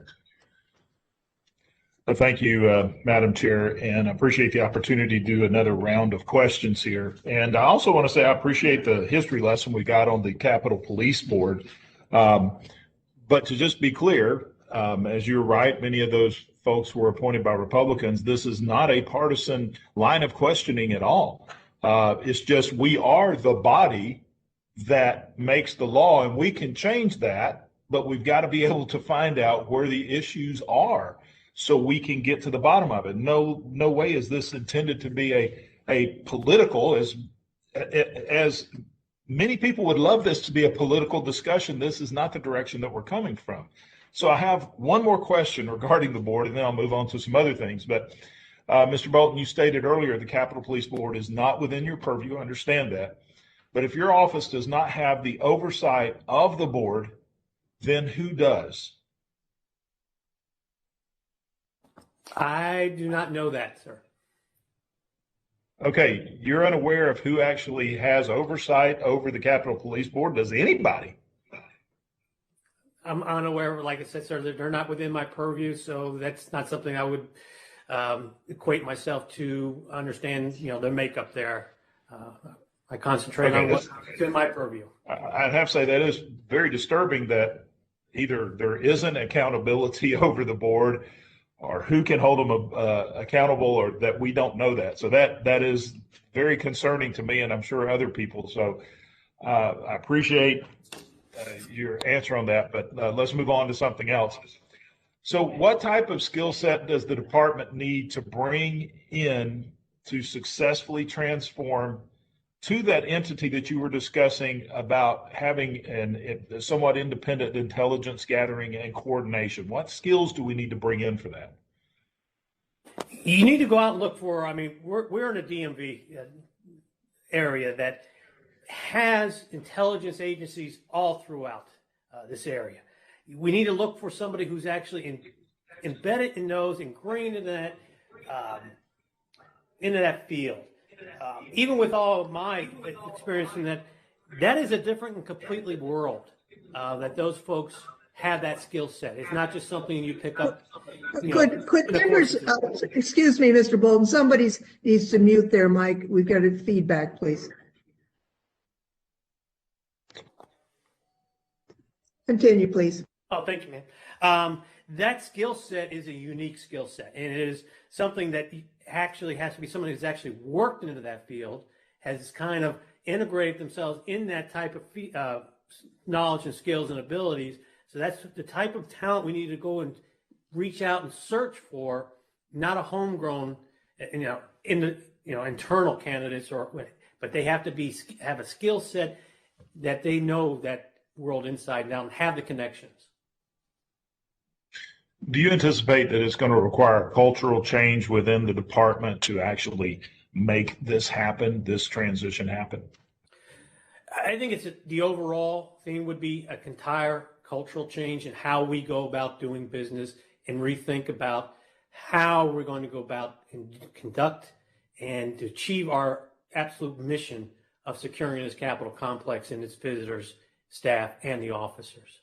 Speaker 5: Thank you, Madam Chair, and I appreciate the opportunity to do another round of questions here. And I also want to say I appreciate the history lesson we got on the Capitol Police Board. But to just be clear, as you're right, many of those folks were appointed by Republicans. This is not a partisan line of questioning at all. It's just we are the body that makes the law, and we can change that, but we've got to be able to find out where the issues are so we can get to the bottom of it. No way is this intended to be a political, as many people would love this to be a political discussion. This is not the direction that we're coming from. So I have one more question regarding the board, and then I'll move on to some other things. But Mr. Bolton, you stated earlier the Capitol Police Board is not within your purview. I understand that. But if your office does not have the oversight of the board, then who does?
Speaker 3: I do not know that, sir.
Speaker 5: Okay, you're unaware of who actually has oversight over the Capitol Police Board? Does anybody?
Speaker 3: I'm unaware, like I said, sir, they're not within my purview, so that's not something I would equate myself to understand, their makeup there. I concentrate on what's in my purview.
Speaker 5: I'd have to say that is very disturbing that either there isn't accountability over the board or who can hold them accountable, or that we don't know that. So that is very concerning to me, and I'm sure other people. So I appreciate your answer on that, but let's move on to something else. So what type of skill set does the department need to bring in to successfully transform to that entity that you were discussing about having a somewhat independent intelligence gathering and coordination? What skills do we need to bring in for that?
Speaker 3: You need to go out and look for, we're in a DMV area that has intelligence agencies all throughout this area. We need to look for somebody who's actually embedded and knows, ingrained in that field. Even with all of my experience in that is a different and completely world that those folks have that skill set. It's not just something you pick up.
Speaker 1: Could members, excuse me, Mr. Bolton, somebody needs to mute their mic. We've got a feedback, please. Continue, please.
Speaker 3: Oh, thank you, man. That skill set is a unique skill set, and it is something that actually has to be someone who's actually worked into that field, has kind of integrated themselves in that type of knowledge and skills and abilities. So that's the type of talent we need to go and reach out and search for, not a homegrown, internal candidates, but they have to have a skill set that they know that world inside and out and have the connections.
Speaker 5: Do you anticipate that it's going to require cultural change within the department to actually make this happen, this transition happen?
Speaker 3: I think the overall thing would be an entire cultural change in how we go about doing business and rethink about how we're going to go about and conduct and to achieve our absolute mission of securing this Capitol complex and its visitors, staff, and the officers.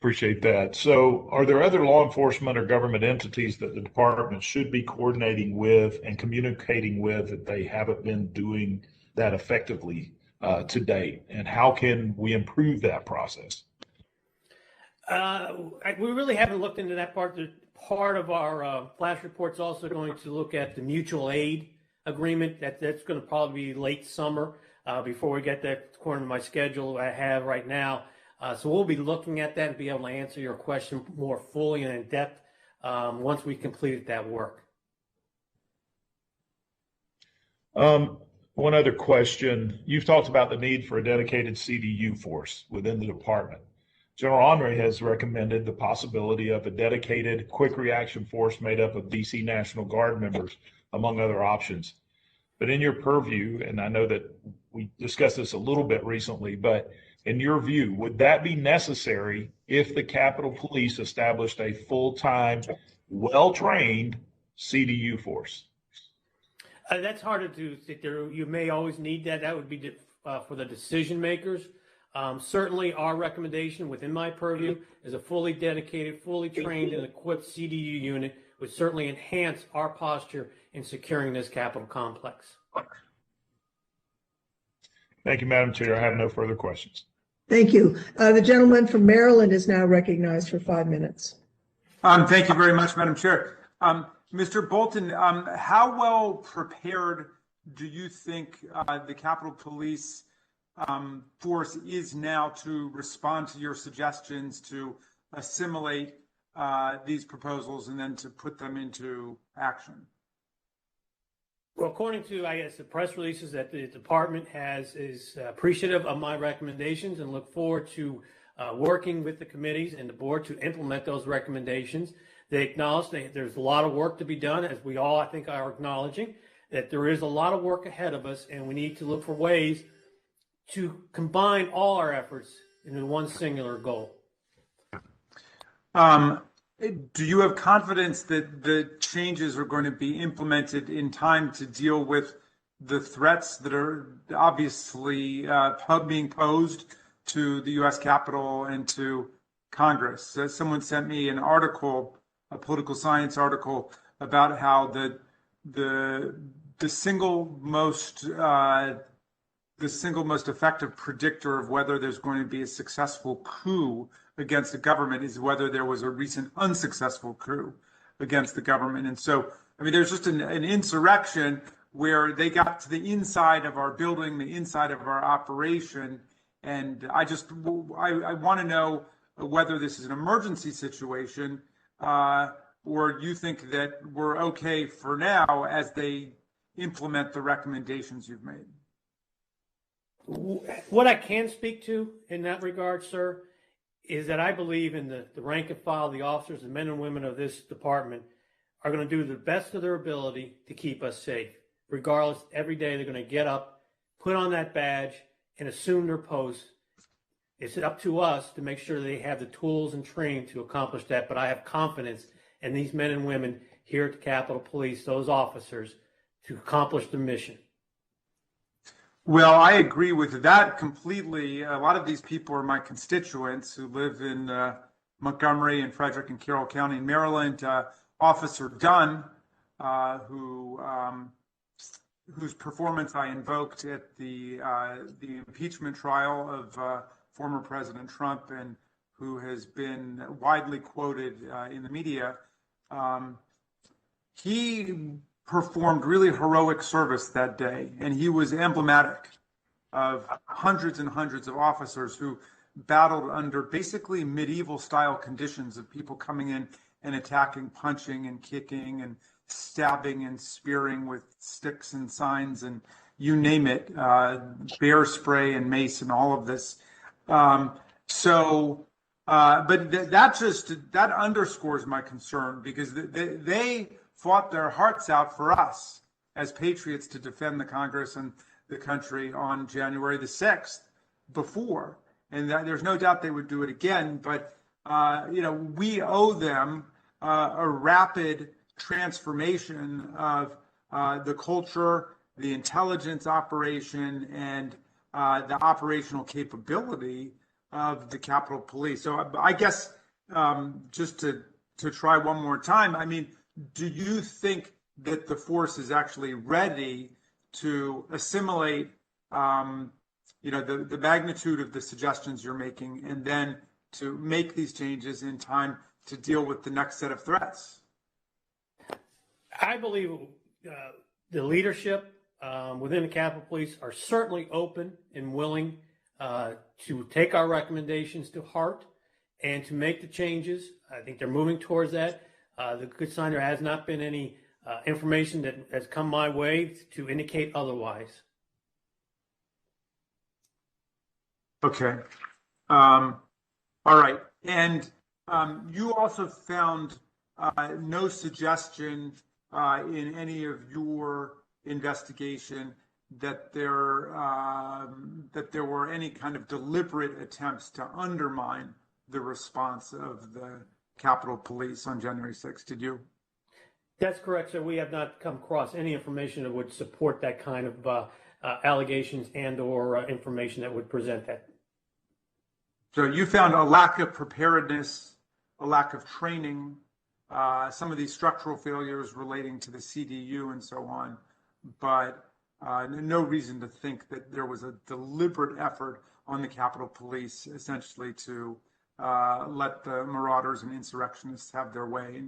Speaker 5: Appreciate that. So are there other law enforcement or government entities that the department should be coordinating with and communicating with that they haven't been doing that effectively to date? And how can we improve that process?
Speaker 3: We really haven't looked into that part. Part of our flash report is also going to look at the mutual aid agreement. That's going to probably be late summer before we get that according to my schedule I have right now. So we'll be looking at that and be able to answer your question more fully and in depth once we completed that work.
Speaker 5: One other question. You've talked about the need for a dedicated CDU force within the department. General Andre has recommended the possibility of a dedicated quick reaction force made up of DC National Guard members, among other options. But in your purview, and I know that we discussed this a little bit recently, but in your view, would that be necessary if the Capitol Police established a full-time, well-trained CDU force?
Speaker 3: That's harder to sit there. You may always need that. That would be for the decision makers. Certainly our recommendation within my purview is a fully dedicated, fully trained and equipped CDU unit would certainly enhance our posture in securing this Capitol complex.
Speaker 5: Thank you, Madam Chair. I have no further questions.
Speaker 1: Thank you. The gentleman from Maryland is now recognized for 5 minutes.
Speaker 4: Thank you very much, Madam Chair. Mr. Bolton, how well prepared do you think the Capitol Police force is now to respond to your suggestions to assimilate these proposals and then to put them into action?
Speaker 3: Well, according to, I guess, the press releases that the department is appreciative of my recommendations and look forward to working with the committees and the board to implement those recommendations. They acknowledge there's a lot of work to be done, as we all, I think, are acknowledging, that there is a lot of work ahead of us, and we need to look for ways to combine all our efforts into one singular goal.
Speaker 4: Do you have confidence that the changes are going to be implemented in time to deal with the threats that are obviously being posed to the U.S. Capitol and to Congress? Someone sent me an article, a political science article, about how the single most effective predictor of whether there's going to be a successful coup against the government is whether there was a recent unsuccessful coup against the government. And so, I mean, there's just an insurrection where they got to the inside of our building, the inside of our operation. And I want to know whether this is an emergency situation or you think that we're okay for now as they implement the recommendations you've made.
Speaker 3: What I can speak to in that regard, sir, is that I believe in the rank and file, the officers, the men and women of this department are going to do the best of their ability to keep us safe. Regardless, every day they're going to get up, put on that badge, and assume their post. It's up to us to make sure they have the tools and training to accomplish that. But I have confidence in these men and women here at the Capitol Police, those officers, to accomplish the mission.
Speaker 4: Well, I agree with that completely. A lot of these people are my constituents who live in Montgomery and Frederick and Carroll County in Maryland. Officer Dunn, whose performance I invoked at the impeachment trial of former President Trump and who has been widely quoted in the media, he performed really heroic service that day, and he was emblematic of hundreds and hundreds of officers who battled under basically medieval style conditions of people coming in and attacking, punching and kicking and stabbing and spearing with sticks and signs and you name it, bear spray and mace and all of this. But that underscores my concern because they fought their hearts out for us as patriots to defend the Congress and the country on January the 6th before. And there's no doubt they would do it again. But, we owe them a rapid transformation of the culture, the intelligence operation, and the operational capability of the Capitol Police. So I guess just to try one more time, I mean, do you think that the force is actually ready to assimilate, the magnitude of the suggestions you're making, and then to make these changes in time to deal with the next set of threats?
Speaker 3: I believe the leadership within the Capitol Police are certainly open and willing to take our recommendations to heart and to make the changes. I think they're moving towards that. The good sign, there has not been any information that has come my way to indicate otherwise.
Speaker 4: Okay. All right. And you also found no suggestion in any of your investigation that there were any kind of deliberate attempts to undermine the response of the Capitol Police on January 6th, did you?
Speaker 3: That's correct, sir. We have not come across any information that would support that kind of allegations and or information that would present that.
Speaker 4: So you found a lack of preparedness, a lack of training, some of these structural failures relating to the CDU and so on, but no reason to think that there was a deliberate effort on the Capitol Police essentially to let the marauders and insurrectionists have their way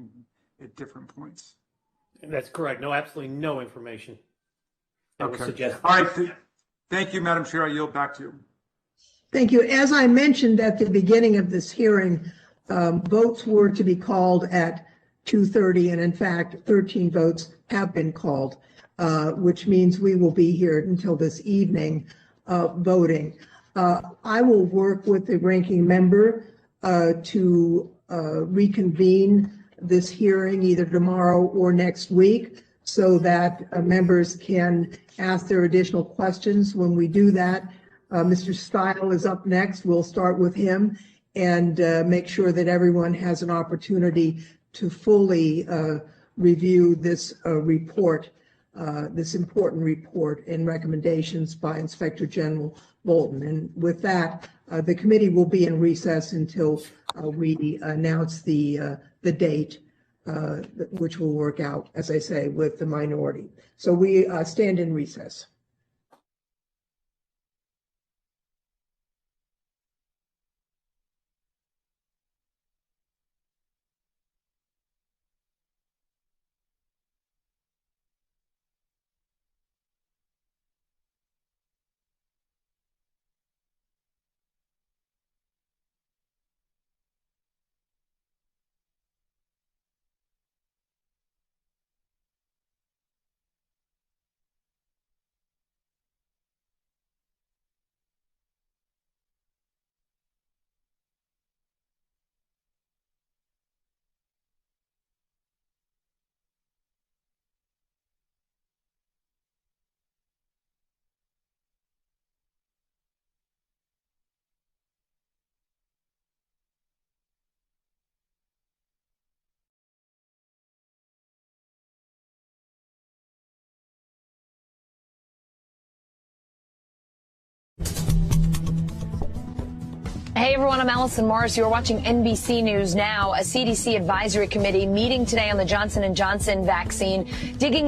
Speaker 4: at different points.
Speaker 3: That's correct. No, absolutely no information that would suggest.
Speaker 4: All right. Thank you, Madam Chair. I yield back to you.
Speaker 1: Thank you. As I mentioned at the beginning of this hearing, votes were to be called at 2:30, and in fact, 13 votes have been called, which means we will be here until this evening voting. I will work with the ranking member to reconvene this hearing either tomorrow or next week so that members can ask their additional questions. When we do that, Mr. Stile is up next. We'll start with him and make sure that everyone has an opportunity to fully review this report, this important report and recommendations by Inspector General Bolton. And with that, the committee will be in recess until we announce the date, which will work out, as I say, with the minority. So we stand in recess.
Speaker 11: Hey everyone, I'm Allison Morris. You're watching NBC News Now. A CDC advisory committee meeting today on the Johnson & Johnson vaccine, digging